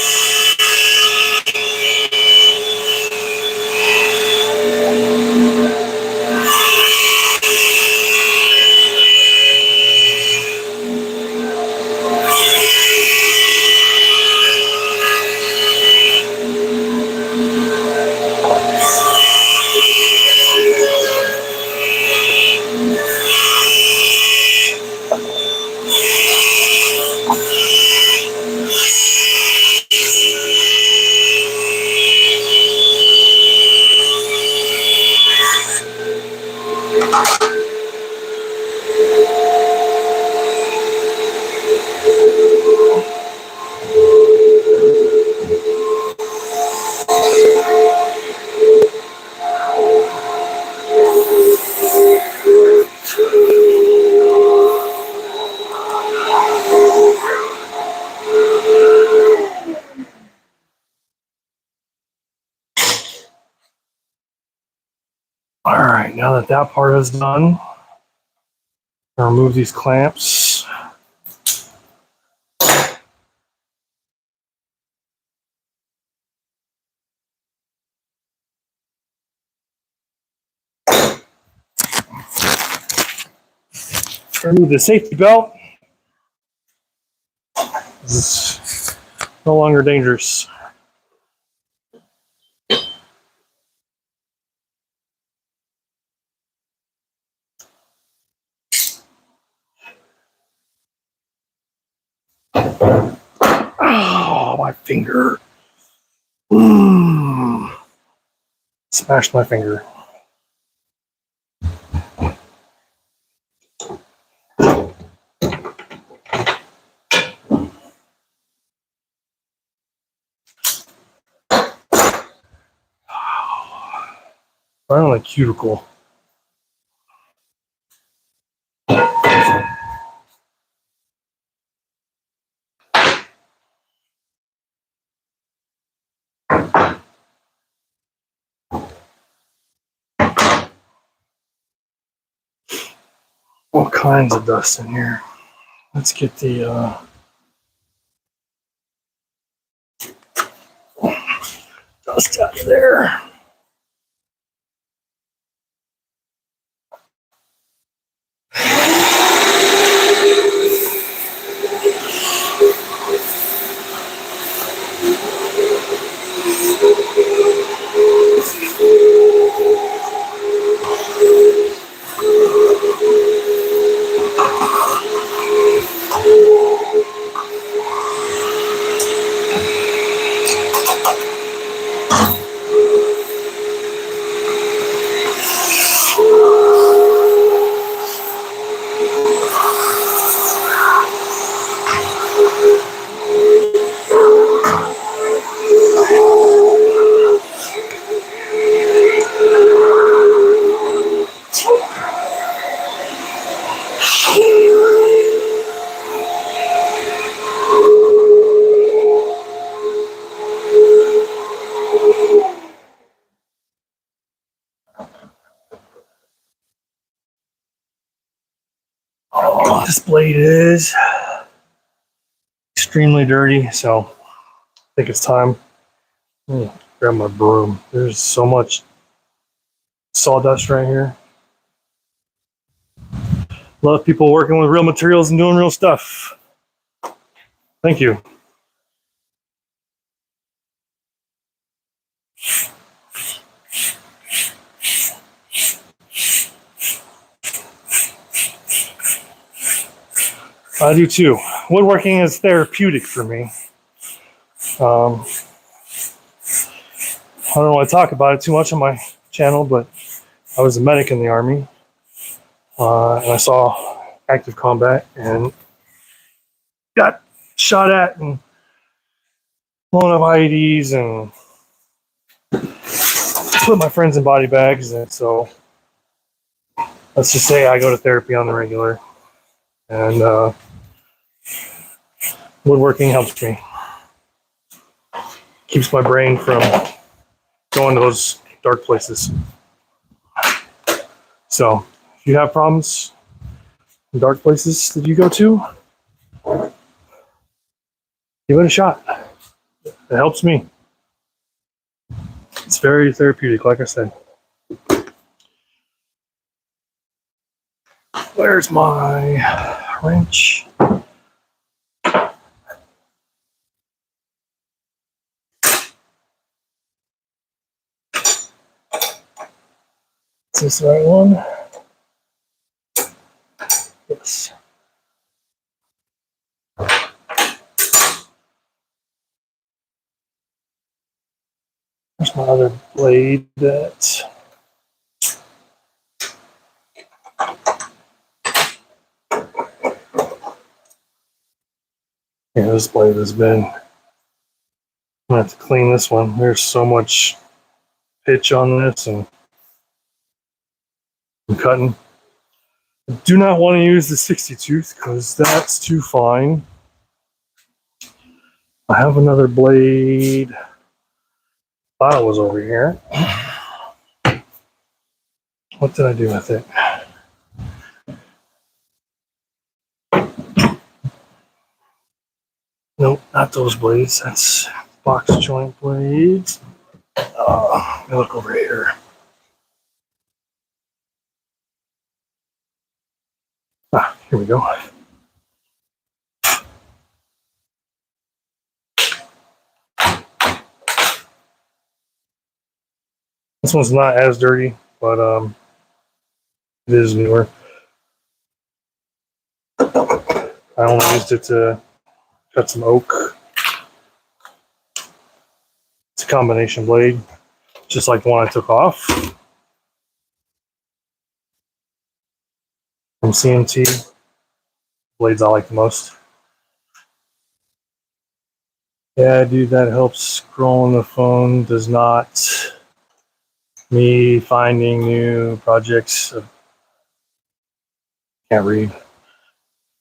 Speaker 1: All right, now that that part is done, I'll remove these clamps. Remove the safety belt. This is no longer dangerous. Oh, my finger. Smashed my finger. Right on the cuticle. All kinds of dust in here. Let's get the dust out of there. Oh, this blade is extremely dirty, so I think it's time. Grab my broom. There's so much sawdust right here. Love people working with real materials and doing real stuff. Thank you. I do too. Woodworking is therapeutic for me. I don't want to talk about it too much on my channel, but I was a medic in the Army, and I saw active combat and got shot at and blown up IEDs and put my friends in body bags. And so let's just say I go to therapy on the regular. And Woodworking helps me. Keeps my brain from going to those dark places. So if you have problems in dark places that you go to, give it a shot. It helps me. It's very therapeutic, like I said. Where's my wrench? Is this the right one? Yes. There's my other blade that this blade has been. I'm gonna have to clean this one. There's so much pitch on this, and I'm cutting. I do not want to use the 60 tooth because that's too fine. I have another blade. Thought it was over here. What did I do with it? Nope, not those blades. That's box joint blades. Let me look over here. Here we go. This one's not as dirty, but it is newer. I only used it to cut some oak. It's a combination blade, just like the one I took off from CMT. Blades I like the most. Yeah, dude, that helps scrolling the phone. Does not me finding new projects. Can't read.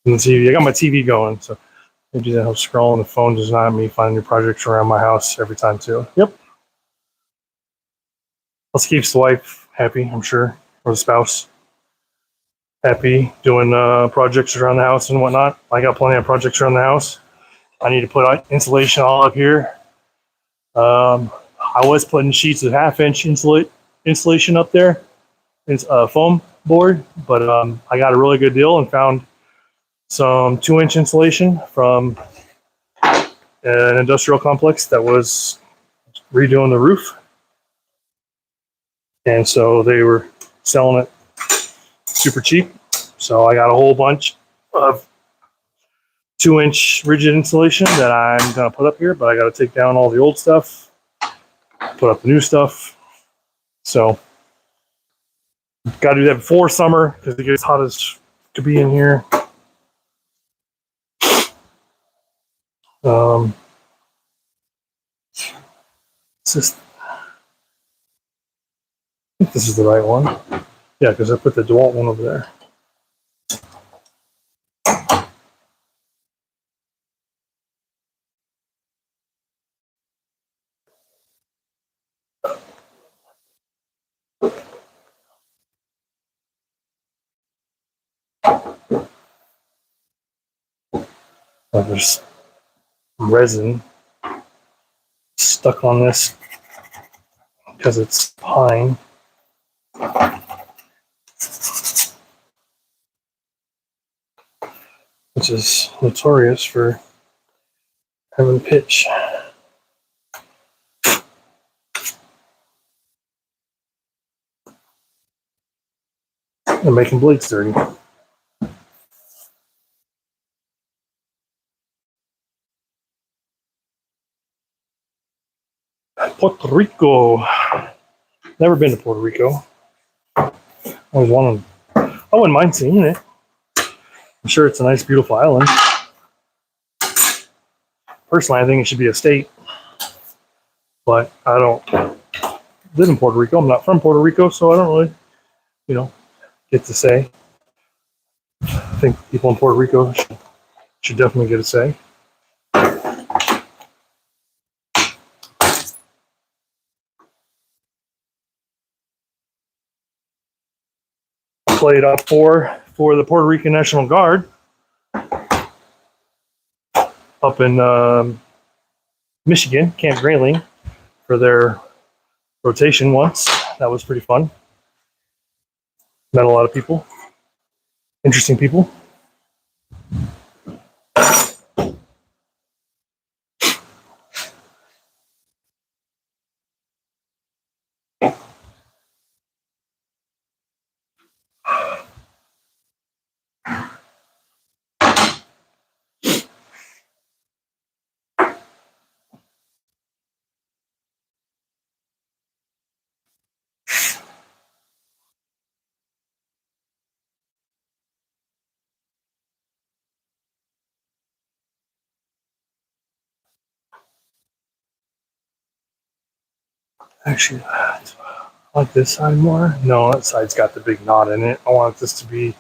Speaker 1: And the TV. I got my TV going, so maybe that helps scrolling the phone. Does not me finding new projects around my house every time too. Yep. Also keeps the wife happy, I'm sure, or the spouse happy doing projects around the house and whatnot. I got plenty of projects around the house. I need to put insulation all up here. I was putting sheets of half-inch insulation up there. It's a foam board, but I got a really good deal and found some 2-inch insulation from an industrial complex that was redoing the roof. And so they were selling it super cheap. So I got a whole bunch of 2-inch rigid insulation that I'm going to put up here, but I got to take down all the old stuff, put up the new stuff. So got to do that before summer because it gets hot as to be in here. It's just, I think this is the right one. Yeah, because I put the DeWalt one over there. There's resin stuck on this because it's pine. Which is notorious for having pitch. And making blades dirty. Puerto Rico. Never been to Puerto Rico. Always wanted. I wouldn't mind seeing it. I'm sure it's a nice, beautiful island. Personally, I think it should be a state. But I don't live in Puerto Rico. I'm not from Puerto Rico, so I don't really, get to say. I think people in Puerto Rico should definitely get a say. played up for the Puerto Rican National Guard up in Michigan, Camp Grayling, for their rotation once. That was pretty fun. Met a lot of people, interesting people. Actually, I like this side more. No, that side's got the big knot in it. I want this to be.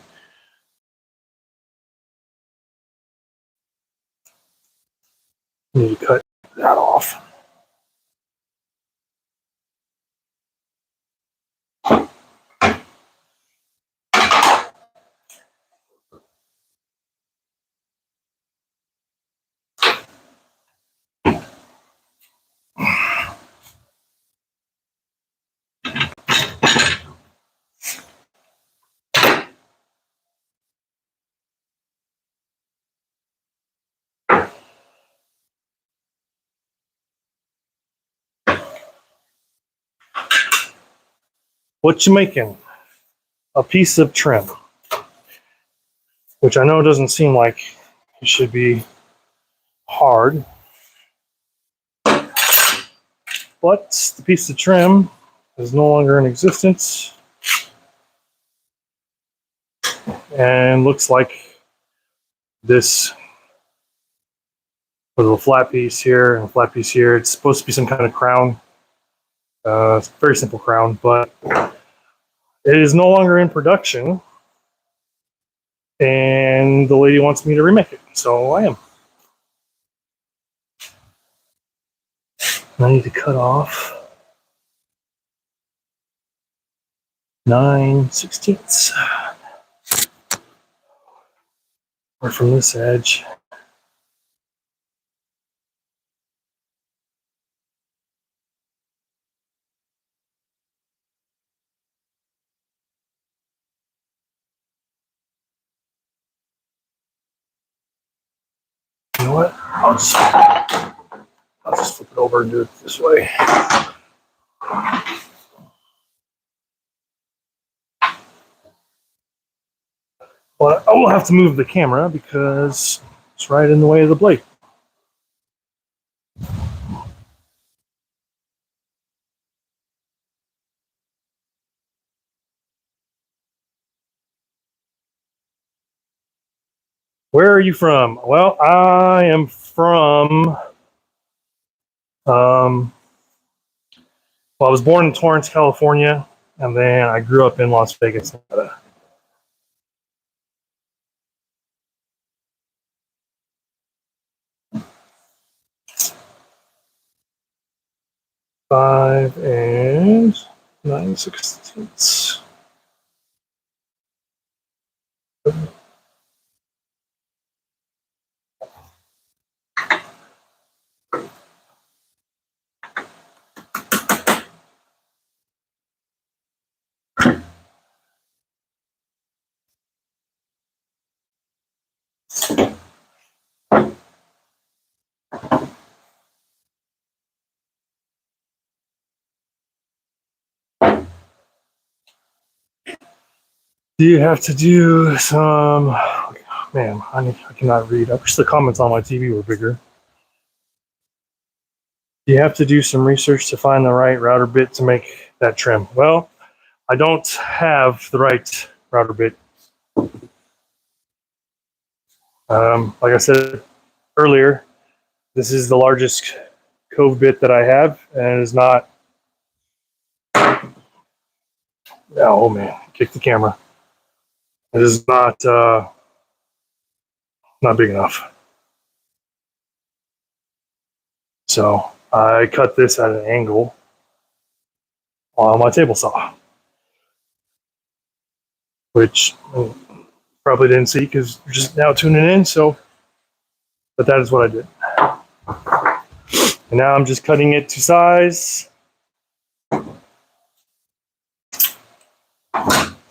Speaker 1: I need to cut that off. What you making? A piece of trim, which I know doesn't seem like it should be hard, but the piece of trim is no longer in existence and looks like this little flat piece here and a flat piece here. It's supposed to be some kind of crown. It's a very simple crown, but it is no longer in production, and the lady wants me to remake it, so I am. I need to cut off 9/16 or from this edge. You know what? I'll just flip it over and do it this way. But I will have to move the camera because it's right in the way of the blade. Where are you from? Well, I am from, well, I was born in Torrance, California, and then I grew up in Las Vegas, Nevada. Five and 9/16. Do you have to do some? Man, I cannot read. I wish the comments on my TV were bigger. You have to do some research to find the right router bit to make that trim. Well, I don't have the right router bit. Like I said earlier, this is the largest Cove bit that I have, and it is not. Oh man, kick the camera. It is not big enough. So I cut this at an angle on my table saw. which probably didn't see because you're just now tuning in. So, but that is what I did. And now I'm just cutting it to size to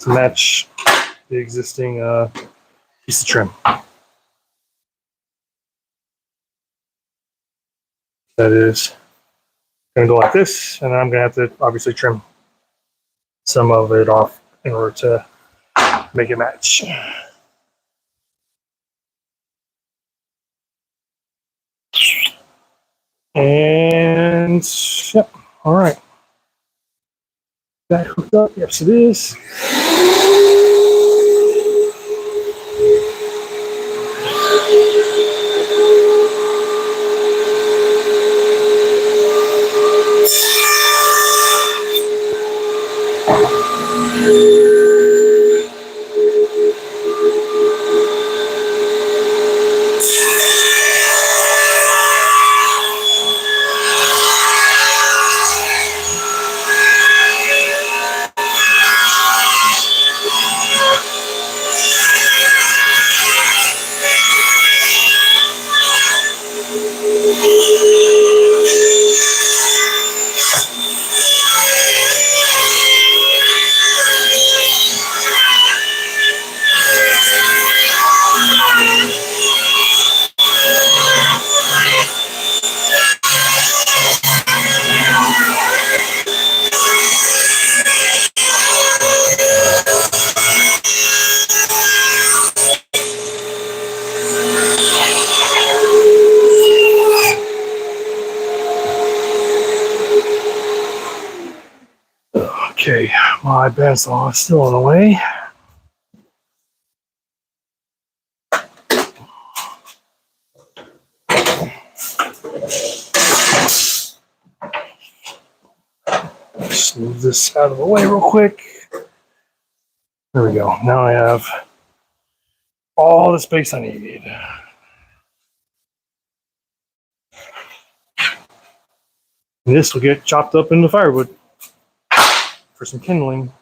Speaker 1: match the existing piece of trim. That is going to go like this, and then I'm going to have to obviously trim some of it off in order to make it match. And yep, all right. That hooked up? Yes, it is. Okay, my bandsaw is still on the way. Just move this out of the way real quick. There we go. Now I have all the space I need. And this will get chopped up into firewood for some kindling.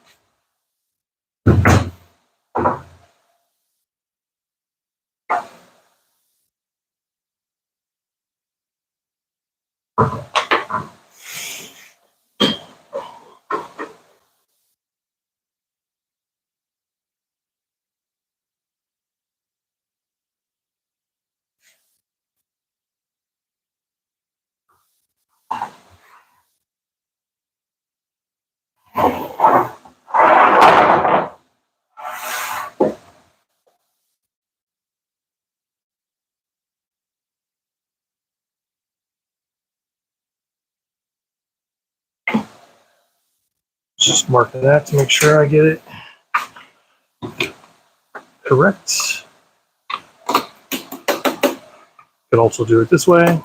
Speaker 1: Just marking that to make sure I get it correct. Could also do it this way.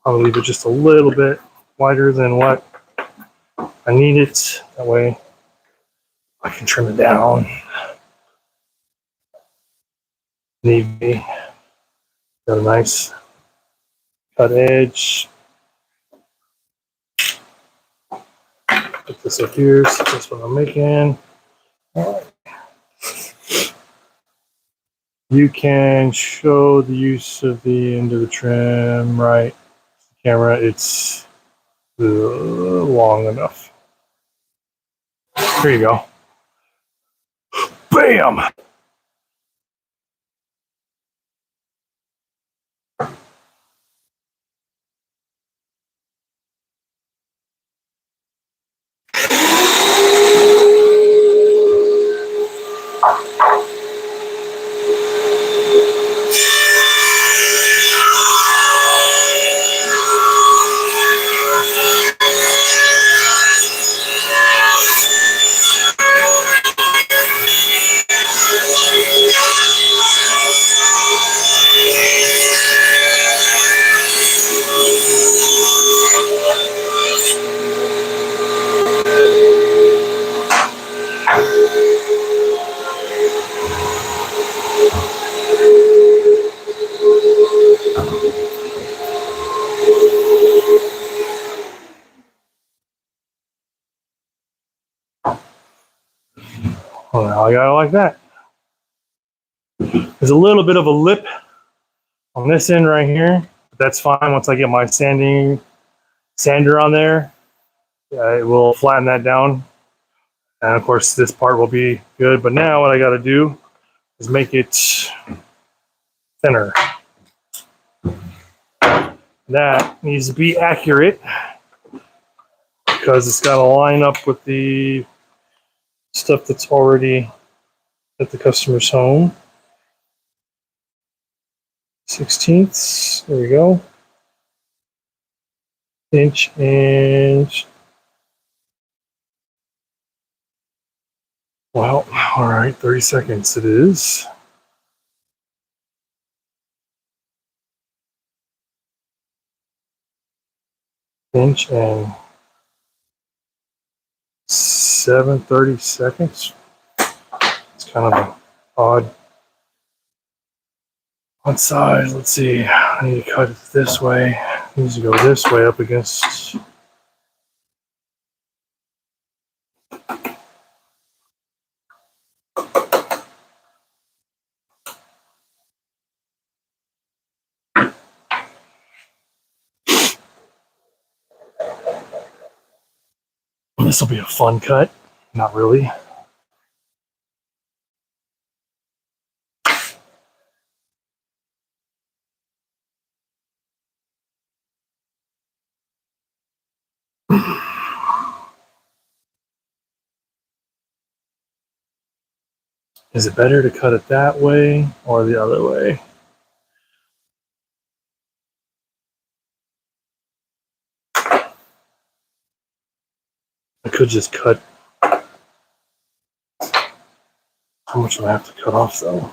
Speaker 1: I'll leave it just a little bit wider than what I need it. That way I can trim it down. Need be. Got a nice cut edge. Put this up here, so that's what I'm making. All right. You can show the use of the end of the trim right. Camera, it's long enough. Here you go. Bam! I got it like that. There's a little bit of a lip on this end right here, but that's fine. Once I get my sander on there, it will flatten that down. And of course, this part will be good. But now what I got to do is make it thinner. That needs to be accurate because it's got to line up with the stuff that's already at the customer's home. 16ths, there we go. Inch and, well, all right, 30 seconds it is. Inch and 7/30 seconds. It's kind of an odd size. Let's see. I need to cut it this way. It needs to go this way up against. This will be a fun cut. Not really. Is it better to cut it that way or the other way? I could just cut. How much do I have to cut off though?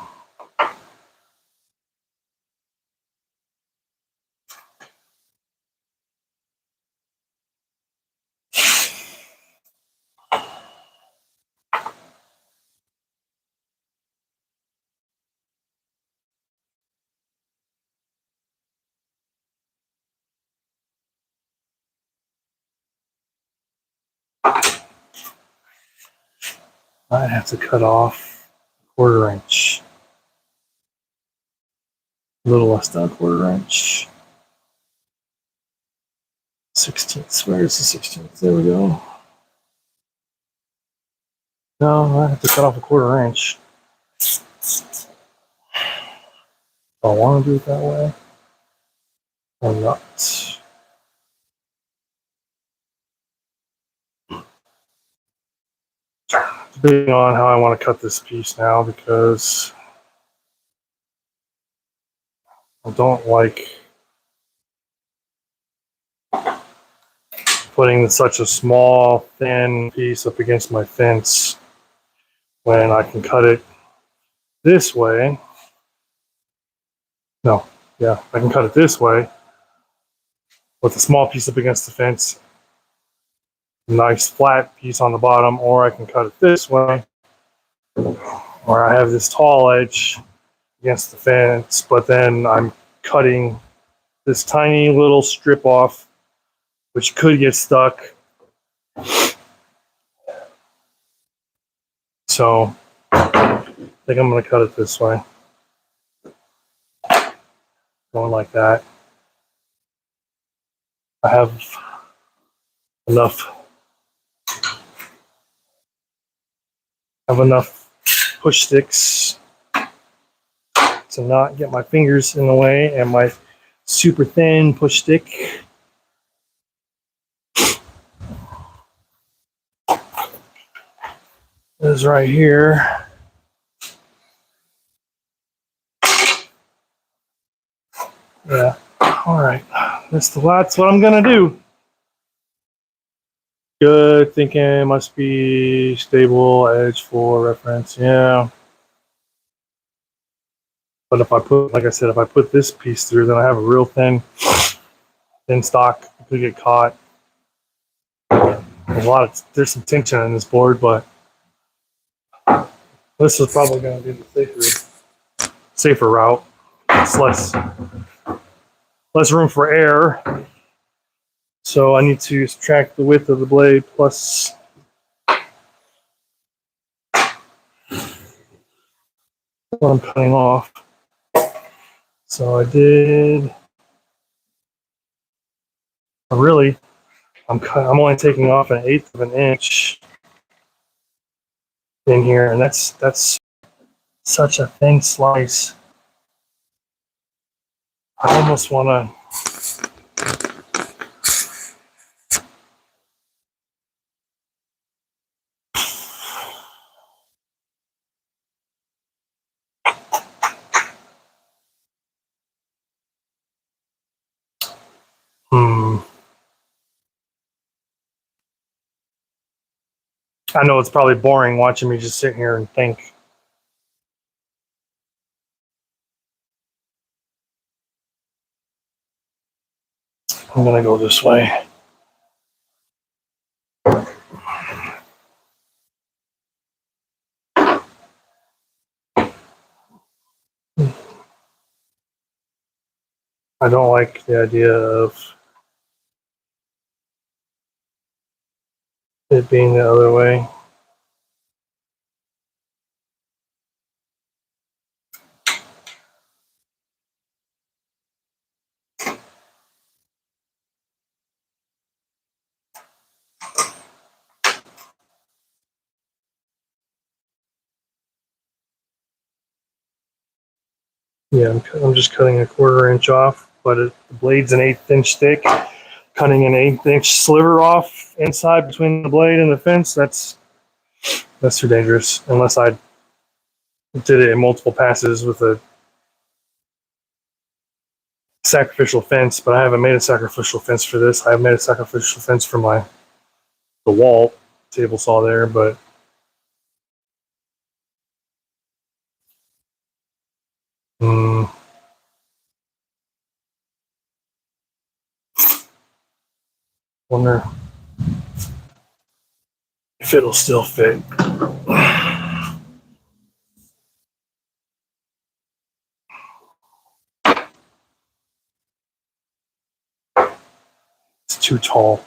Speaker 1: I have to cut off a 1/4 inch. A little less than a 1/4 inch. 16th. Where's the 16th? There we go. No, I have to cut off a 1/4 inch. Do I want to do it that way or not? Depending on how I want to cut this piece now, because I don't like putting such a small, thin piece up against my fence when I can cut it this way. No, yeah, I can cut it this way with a small piece up against the fence, nice flat piece on the bottom, or I can cut it this way, or I have this tall edge against the fence, but then I'm cutting this tiny little strip off, which could get stuck. So I think I'm going to cut it this way. Going like that. I have enough push sticks to not get my fingers in the way, and my super thin push stick is right here. Yeah, all right. That's what I'm gonna do. Good thinking, must be stable edge for reference. Yeah. But if I put, like I said, if I put this piece through, then I have a real thin stock. It could get caught. There's some tension in this board, but this is probably going to be the safer route. It's less room for air. So I need to subtract the width of the blade plus what I'm cutting off. So I did. Really, I'm only taking off 1/8 of an inch in here, and that's such a thin slice. I almost want to. I know it's probably boring watching me just sit here and think. I'm gonna go this way. I don't like the idea of it being the other way. Yeah, I'm just cutting a 1/4 inch off, but the blade's an 1/8 inch thick. Cutting an 1/8 inch sliver off inside between the blade and the fence, that's too dangerous. Unless I did it in multiple passes with a sacrificial fence, but I haven't made a sacrificial fence for this. I've made a sacrificial fence for the wall table saw there, but wonder if it'll still fit. It's too tall.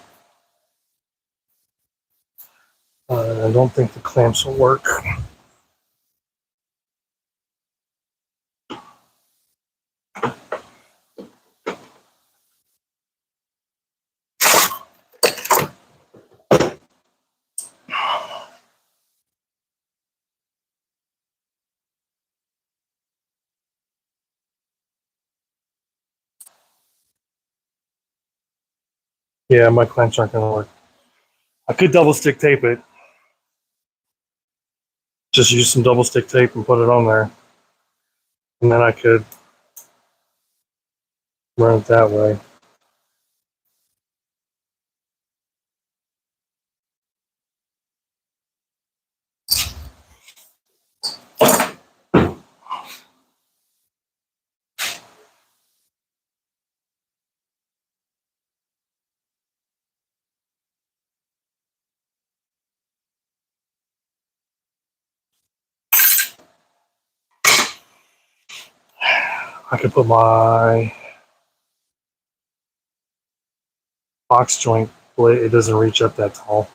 Speaker 1: I don't think the clamps will work. Yeah, my clamps aren't going to work. I could double stick tape it. Just use some double stick tape and put it on there. And then I could run it that way. I could put my box joint blade. It doesn't reach up that tall.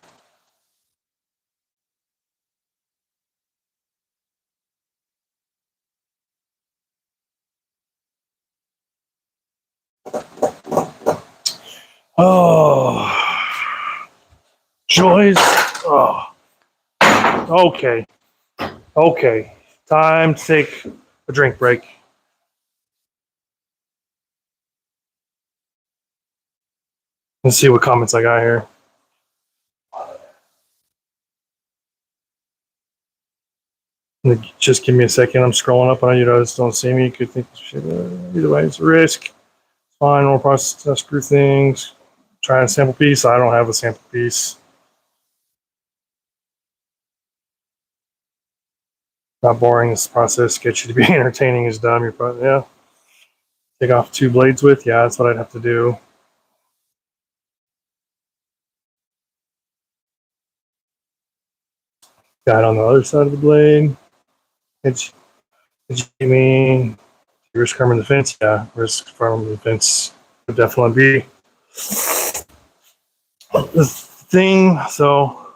Speaker 1: Oh, joys. Oh, okay. Okay. Time to take a drink break. Let's see what comments I got here. Just give me a second. I'm scrolling up. I know you guys don't see me. You could think either way, it's a risk. It's fine. We'll process screw things. Try a sample piece. I don't have a sample piece. Not boring. This process gets you to be entertaining is dumb. You're probably, yeah. Take off 2 blades with. Yeah, that's what I'd have to do. Got it on the other side of the blade. You mean risk harming the fence? Yeah, risk harming the fence would definitely be the thing. So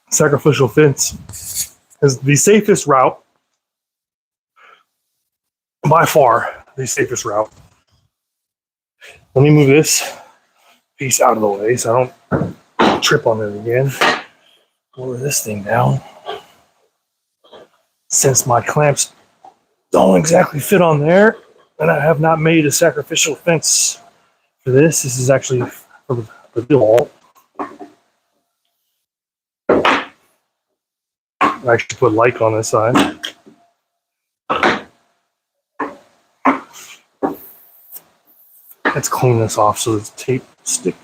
Speaker 1: sacrificial fence is the safest route, by far the safest route. Let me move this piece out of the way so I don't trip on it again. Lower this thing down. Since my clamps don't exactly fit on there, and I have not made a sacrificial fence for this. This is actually for the wall. I actually put like on this side. Let's clean this off so the tape stick.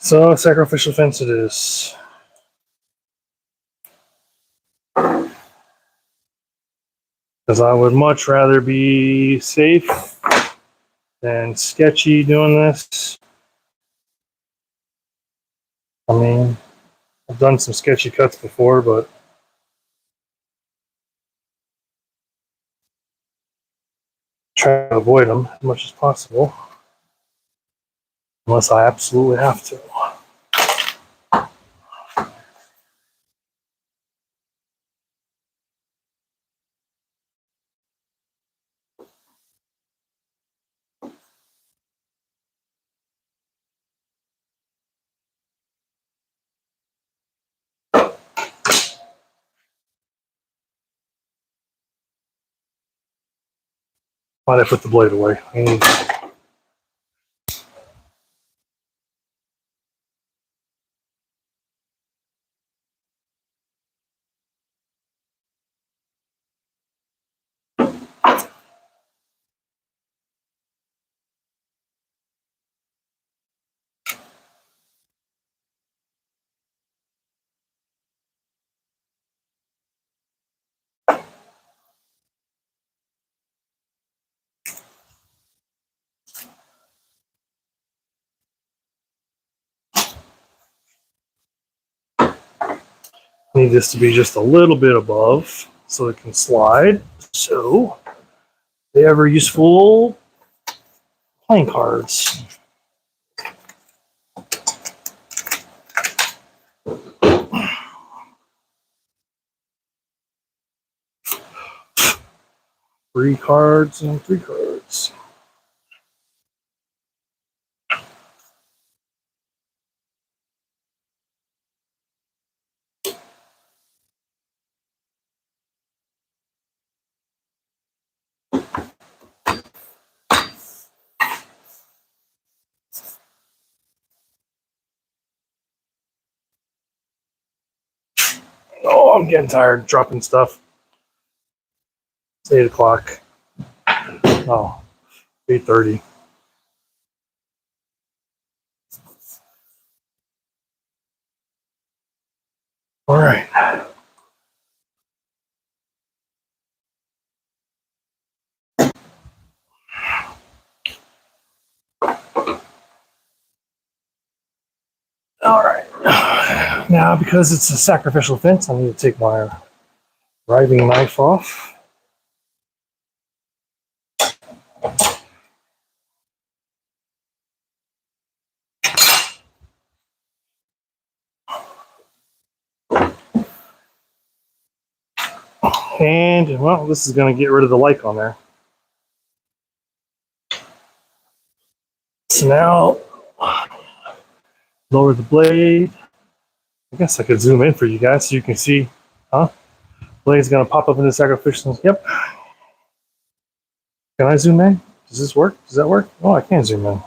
Speaker 1: So sacrificial fence it is. Because I would much rather be safe than sketchy doing this. I mean, I've done some sketchy cuts before, but try to avoid them as much as possible. Unless I absolutely have to. Why'd I put the blade away? Need this to be just a little bit above so it can slide. So, the ever useful playing cards. Three cards and three cards. Oh, I'm getting tired dropping stuff. It's 8 o'clock. Oh, 8:30. All right. All right. Now, because it's a sacrificial fence, I need to take my riving knife off. And, well, this is going to get rid of the like on there. So now, lower the blade. I guess I could zoom in for you guys so you can see, huh? Blade's going to pop up into sacrificial. Yep. Can I zoom in? Does this work? Does that work? Oh, I can zoom in.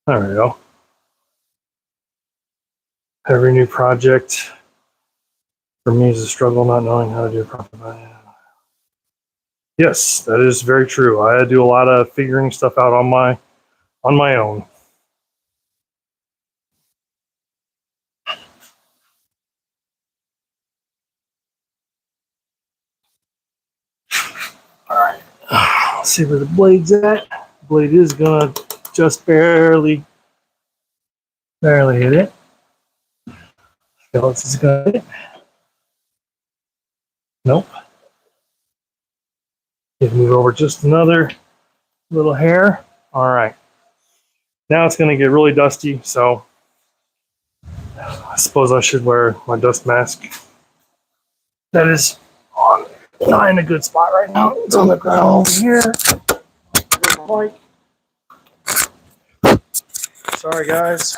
Speaker 1: There we go. Every new project for me is a struggle not knowing how to do it properly. Yes, that is very true. I do a lot of figuring stuff out on my own. All right. Let's see where the blade's at. The blade is gonna just barely hit it. Skeleton is gonna hit it. Nope. You can move over just another little hair. All right. Now it's gonna get really dusty, so I suppose I should wear my dust mask. That is on not in a good spot right now. It's on the ground over here. Sorry guys.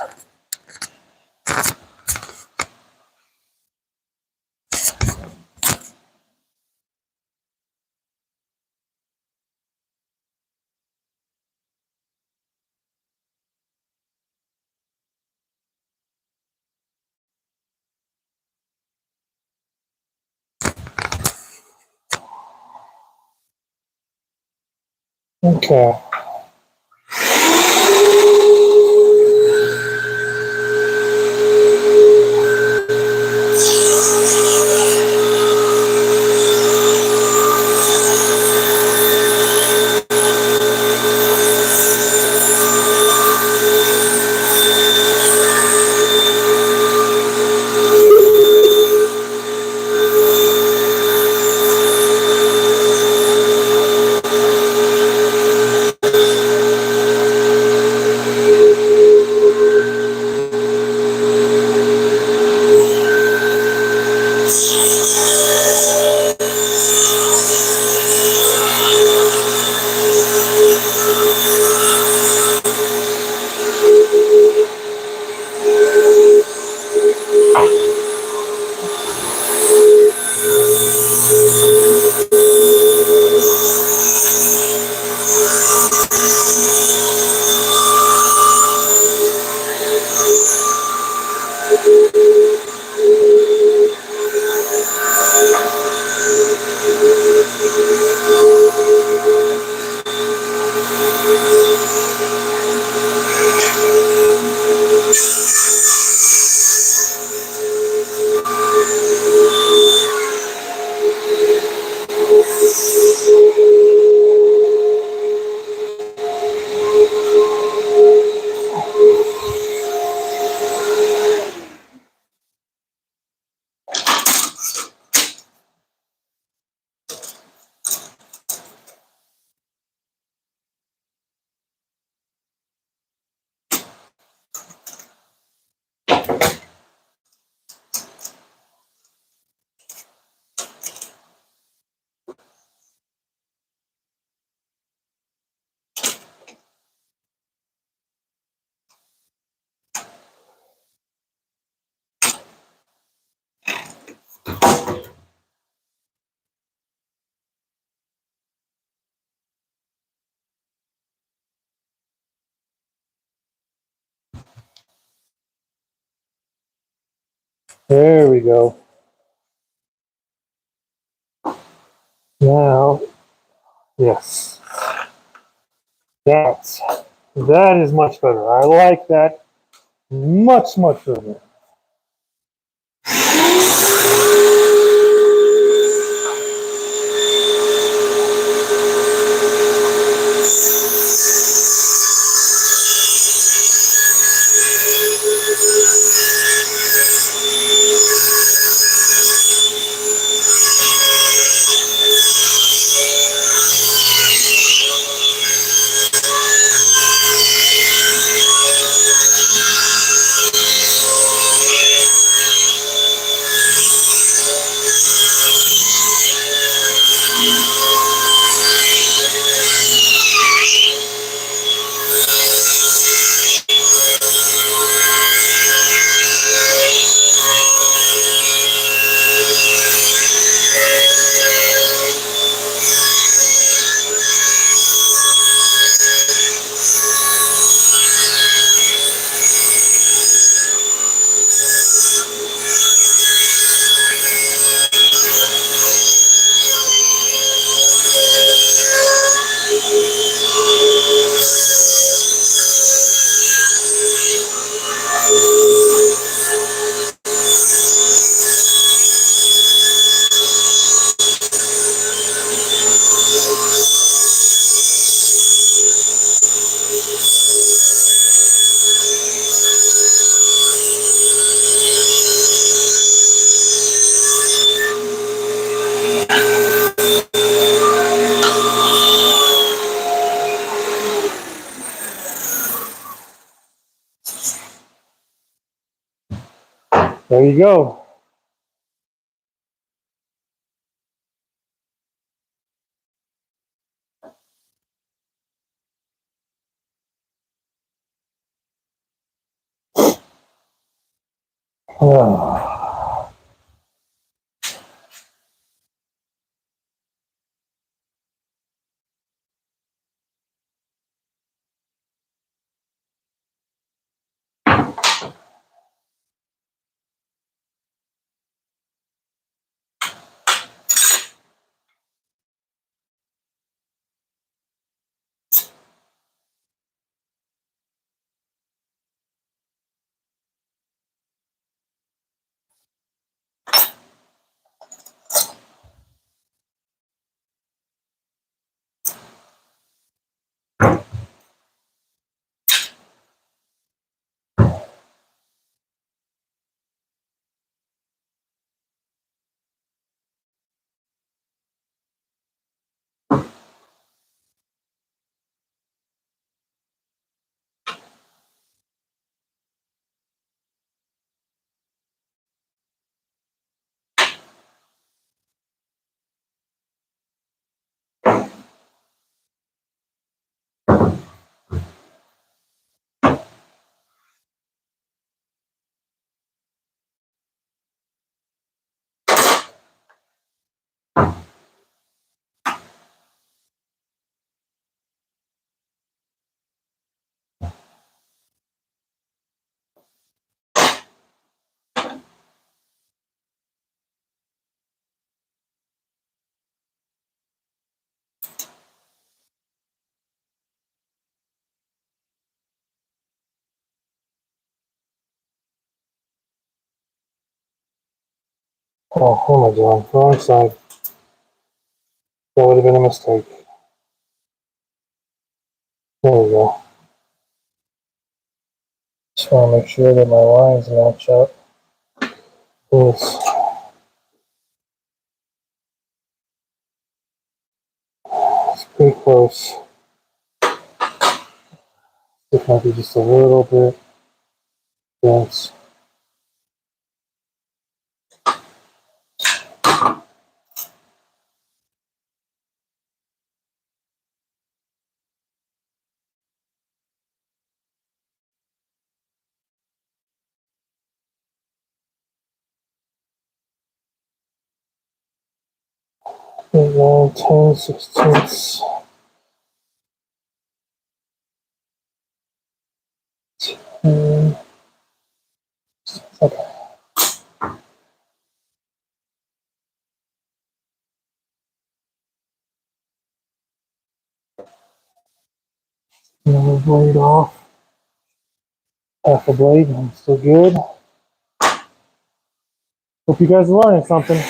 Speaker 1: Okay. There we go. Now, yes. That is much better. I like that much better. There you go. Oh my God, wrong side. That would have been a mistake. There we go. Just want to make sure that my lines match up. It's pretty close. It might be just a little bit dense. And 9, 10, 16ths. Okay. Another blade off. Half a blade, I'm still good. Hope you guys are learning something.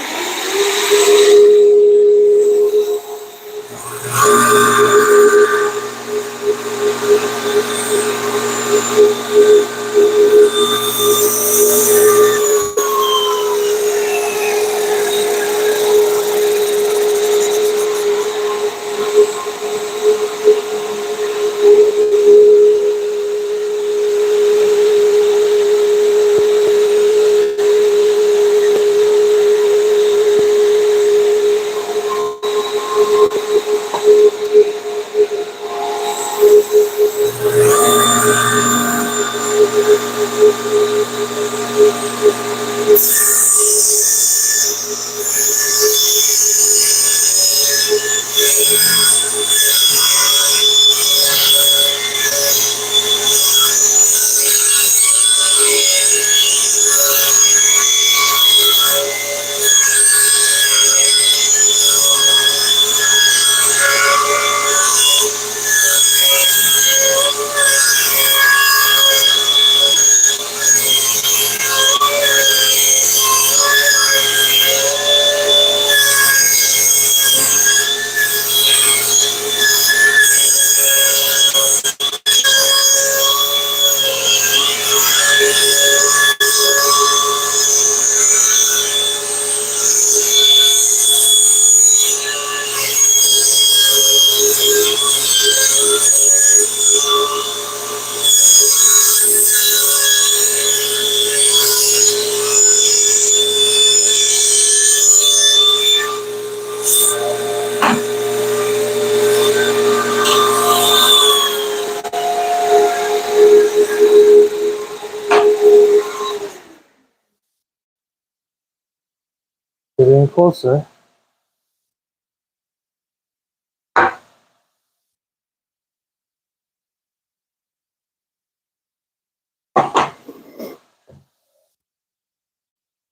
Speaker 1: getting closer.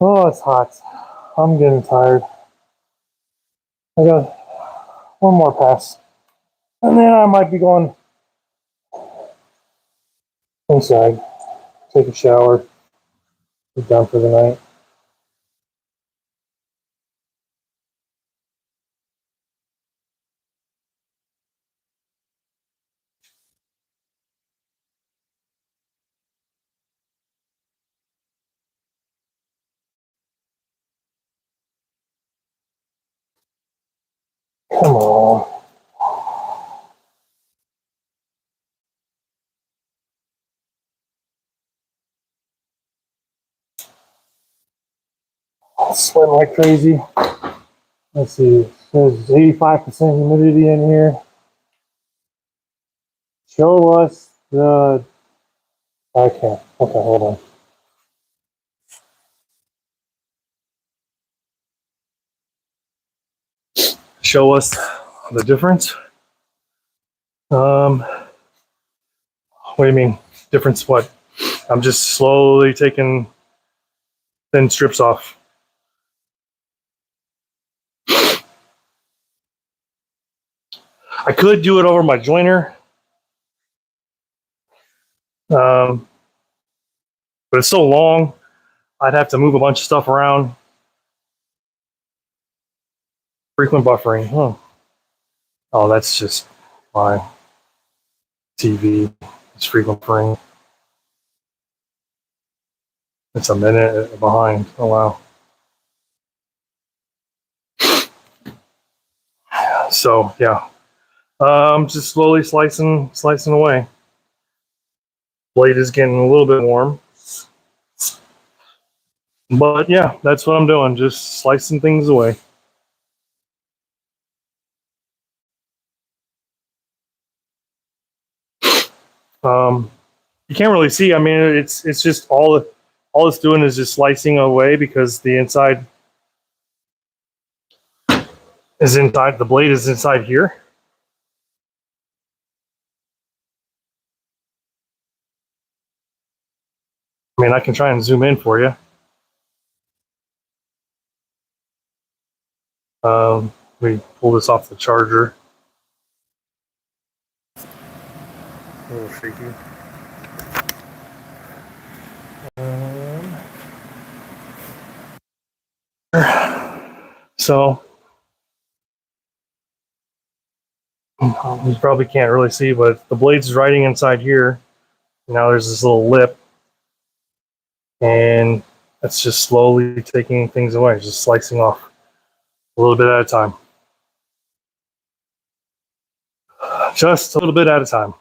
Speaker 1: Oh, it's hot. I'm getting tired. I got one more pass. And then I might be going inside, take a shower, be done for the night. Come on. I'm sweating like crazy. Let's see. There's 85% humidity in here. Show us the... I can't. Okay, hold on. Show us the difference. What do you mean? Difference what? I'm just slowly taking thin strips off. I could do it over my joiner. But it's so long, I'd have to move a bunch of stuff around. Frequent buffering. Huh. Oh, that's just my TV. It's frequent buffering. It's a minute behind. Oh, wow. So, yeah. Just slowly slicing away. Blade is getting a little bit warm. But, yeah, that's what I'm doing. Just slicing things away. You can't really see. I mean, it's just all it's doing is just slicing away because the inside is inside. The blade is inside here. I mean, I can try and zoom in for you. We pull this off the charger. A little shaky. So you probably can't really see, but the blade's right inside here. Now there's this little lip, and that's just slowly taking things away, just slicing off a little bit at a time. Just a little bit at a time.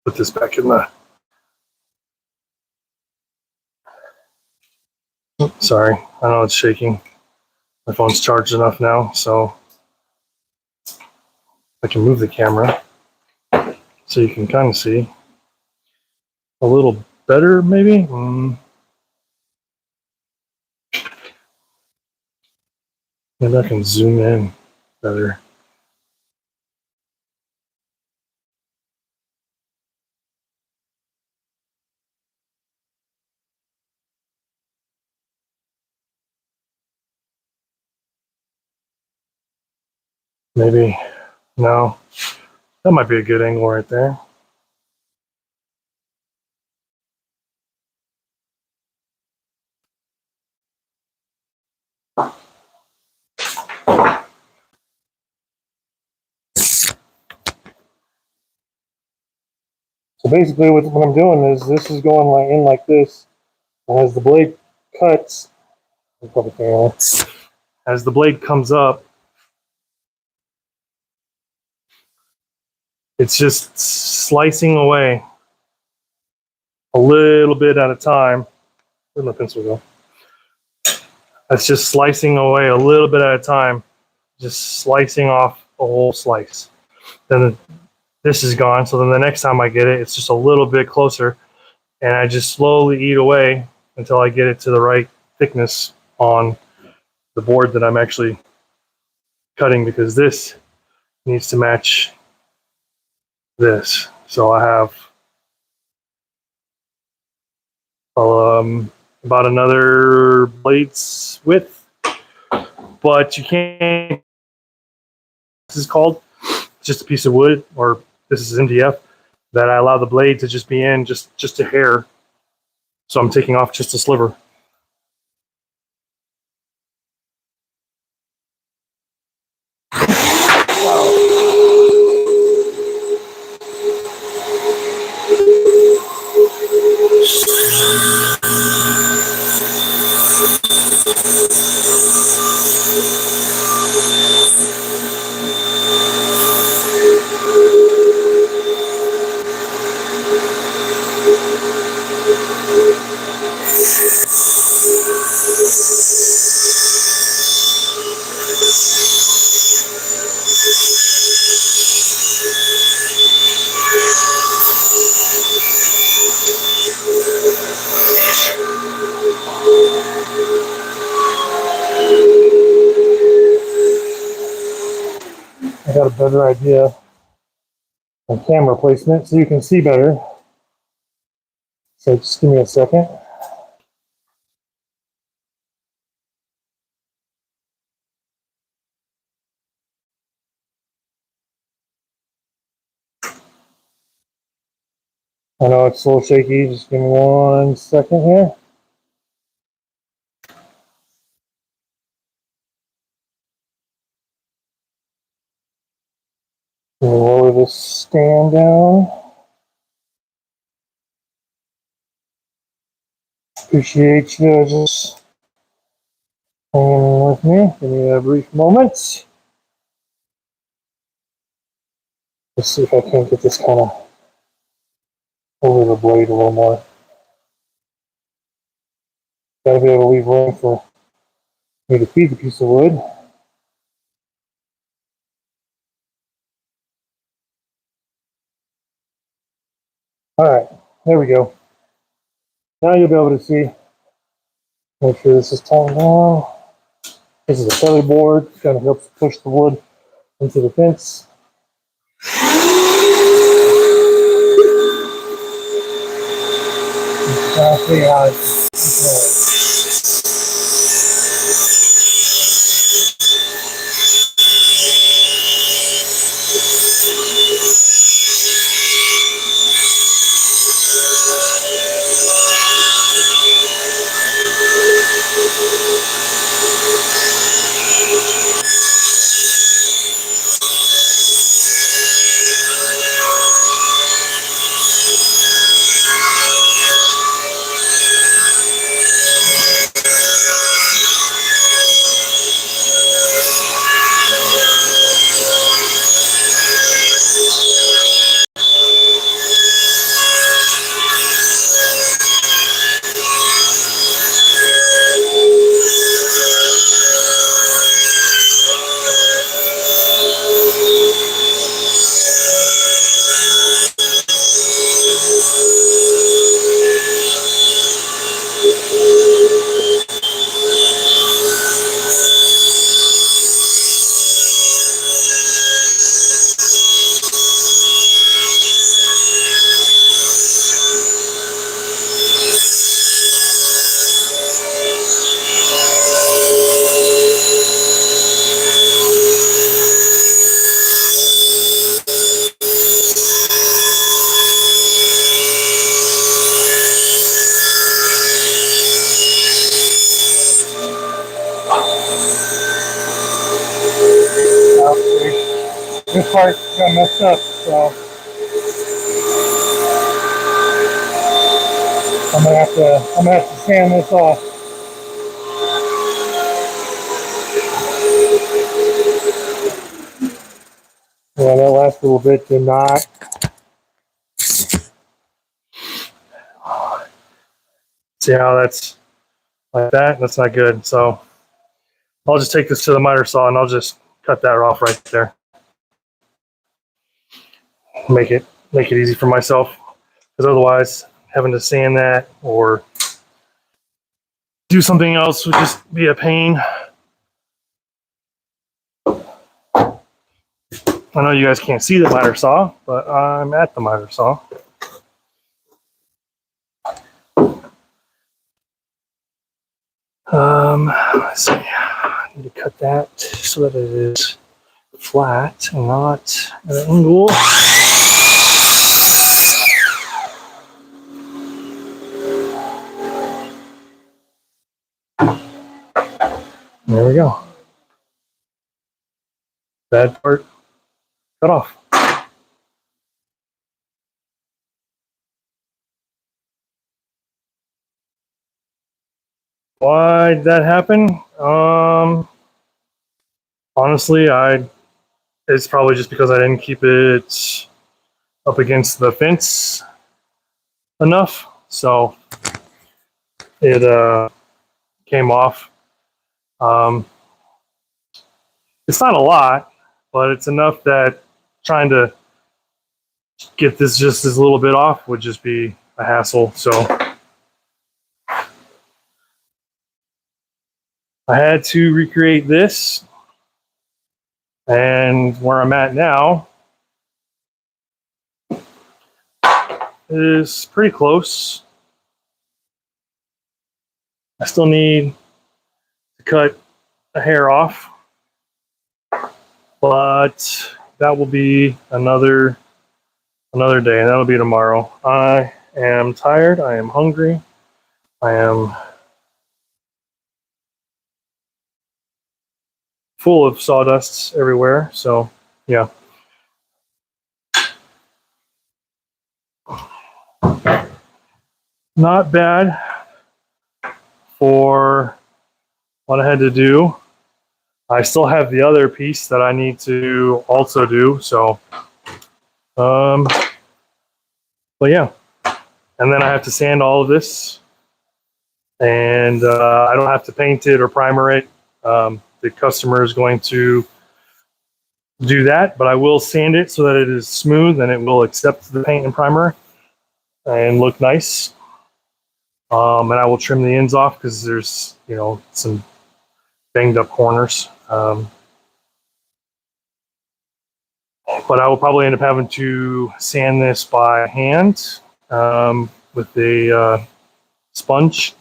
Speaker 1: Put this back in the... Sorry, I know it's shaking. My phone's charged enough now, so I can move the camera so you can kind of see a little better, maybe. Maybe I can zoom in better. Maybe. No. That might be a good angle right there. So basically what I'm doing is this is going like in like this, and as the blade cuts, as the blade comes up, it's just slicing away a little bit at a time. Where'd my pencil go? That's just slicing away a little bit at a time, just slicing off a whole slice. Then this is gone, so then the next time I get it, it's just a little bit closer, and I just slowly eat away until I get it to the right thickness on the board that I'm actually cutting, because this needs to match this. So I have about another blade's width, but you can't. This is called just a piece of wood, or this is MDF, that I allow the blade to just be in just a hair. So I'm taking off just a sliver. I got a better idea of camera placement so you can see better. So just give me a second. I know it's a little shaky. Just give me 1 second here. Lower this stand down. Appreciate you just hanging with me. Give me a brief moment. Let's see if I can get this kind of over the blade a little more. Gotta be able to leave room for me to feed the piece of wood. Alright, there we go. Now you'll be able to see. Make sure this is tightened down. This is a feather board, kind of helps push the wood into the fence. See how it's this part got messed up, so I'm gonna have to sand this off. Yeah, that last little bit did not. See how that's like that? That's not good. So I'll just take this to the miter saw and I'll just cut that off right there. Make it easy for myself, because otherwise having to sand that or do something else would just be a pain. I know you guys can't see the miter saw, but I'm at the miter saw. Let's see. I need to cut that so that it is flat and not at an angle. There we go. Bad part cut off. Why did that happen? Honestly, it's probably just because I didn't keep it up against the fence enough, so it came off. It's not a lot, but it's enough that trying to get this just this little bit off would just be a hassle. So I had to recreate this, and where I'm at now is pretty close. I still need to cut a hair off, but that will be another day, and that'll be tomorrow. I am tired. I am hungry. I am full of sawdusts everywhere. So yeah. Not bad for what I had to do. I still have the other piece that I need to also do. So, but yeah. And then I have to sand all of this, and I don't have to paint it or primer it. The customer is going to do that, but I will sand it so that it is smooth and it will accept the paint and primer and look nice. And I will trim the ends off because there's, some banged up corners. But I will probably end up having to sand this by hand with a sponge.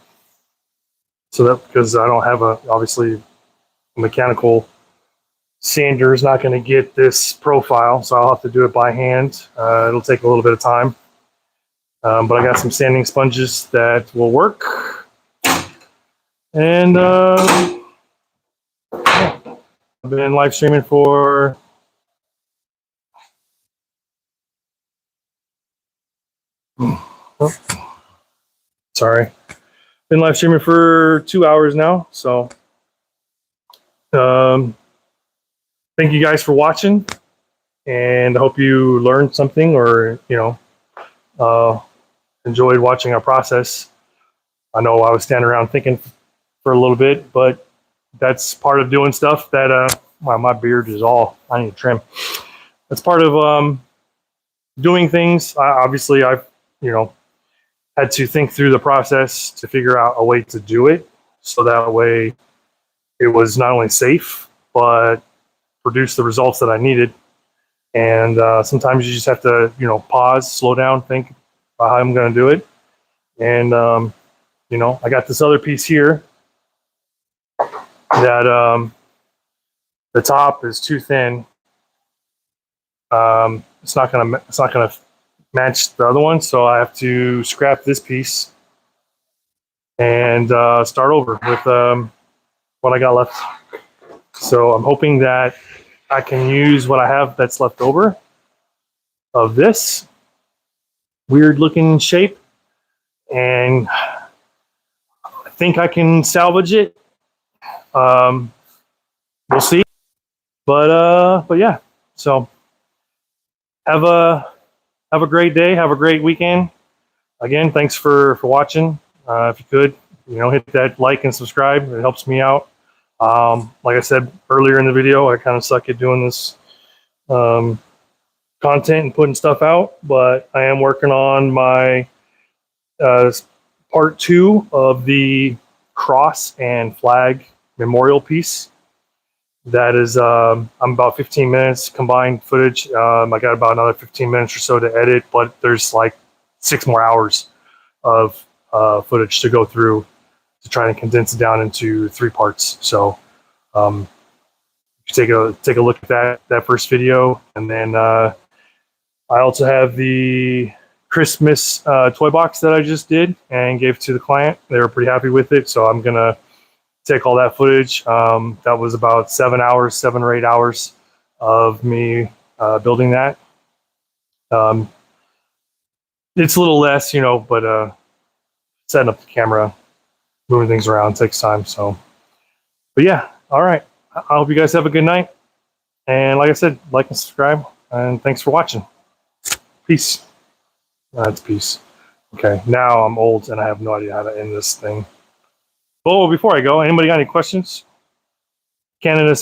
Speaker 1: So that, because I don't have obviously a mechanical sander is not going to get this profile, so I'll have to do it by hand. It'll take a little bit of time. But I got some sanding sponges that will work. And yeah. I've been live streaming for sorry. Been live streaming for 2 hours now. So thank you guys for watching, and I hope you learned something or, enjoyed watching our process. I know I was standing around thinking for a little bit, but that's part of doing stuff that, my beard is all, I need to trim. That's part of doing things. Obviously, I've, had to think through the process to figure out a way to do it. So that way it was not only safe, but produced the results that I needed. And sometimes you just have to, pause, slow down, think about how I'm going to do it. And, I got this other piece here that the top is too thin. It's not gonna match the other one, so I have to scrap this piece and start over with what I got left. So I'm hoping that I can use what I have that's left over of this weird looking shape, and I think I can salvage it. We'll see. But yeah. So have a great day. Have a great weekend. Again, thanks for watching. If you could, hit that like and subscribe. It helps me out. Like I said earlier in the video, I kind of suck at doing this content and putting stuff out, but I am working on my part 2 of the cross and flag memorial piece. That is, I'm about 15 minutes combined footage. I got about another 15 minutes or so to edit, but there's like 6 more hours of footage to go through to try and condense it down into 3 parts. So take a look at that first video, and then I also have the Christmas toy box that I just did and gave to the client. They were pretty happy with it, so I'm gonna take all that footage. That was about 7 or 8 hours of me building that. It's a little less, but setting up the camera, moving things around takes time. So, but yeah, all right. I hope you guys have a good night. And like I said, like and subscribe. And thanks for watching. Peace. That's peace. Okay, now I'm old and I have no idea how to end this thing. Oh, before I go, anybody got any questions? Canada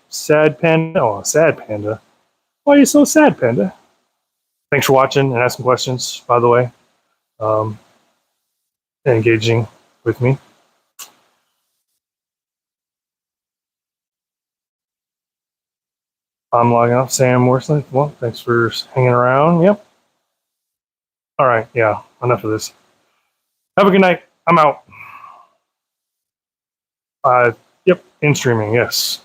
Speaker 1: sad panda. Oh, sad panda. Why are you so sad, panda? Thanks for watching and asking questions, by the way. And engaging with me. I'm logging off. Sam Worsley. Well, thanks for hanging around. Yep. All right. Yeah. Enough of this. Have a good night. I'm out. Yep. In streaming. Yes.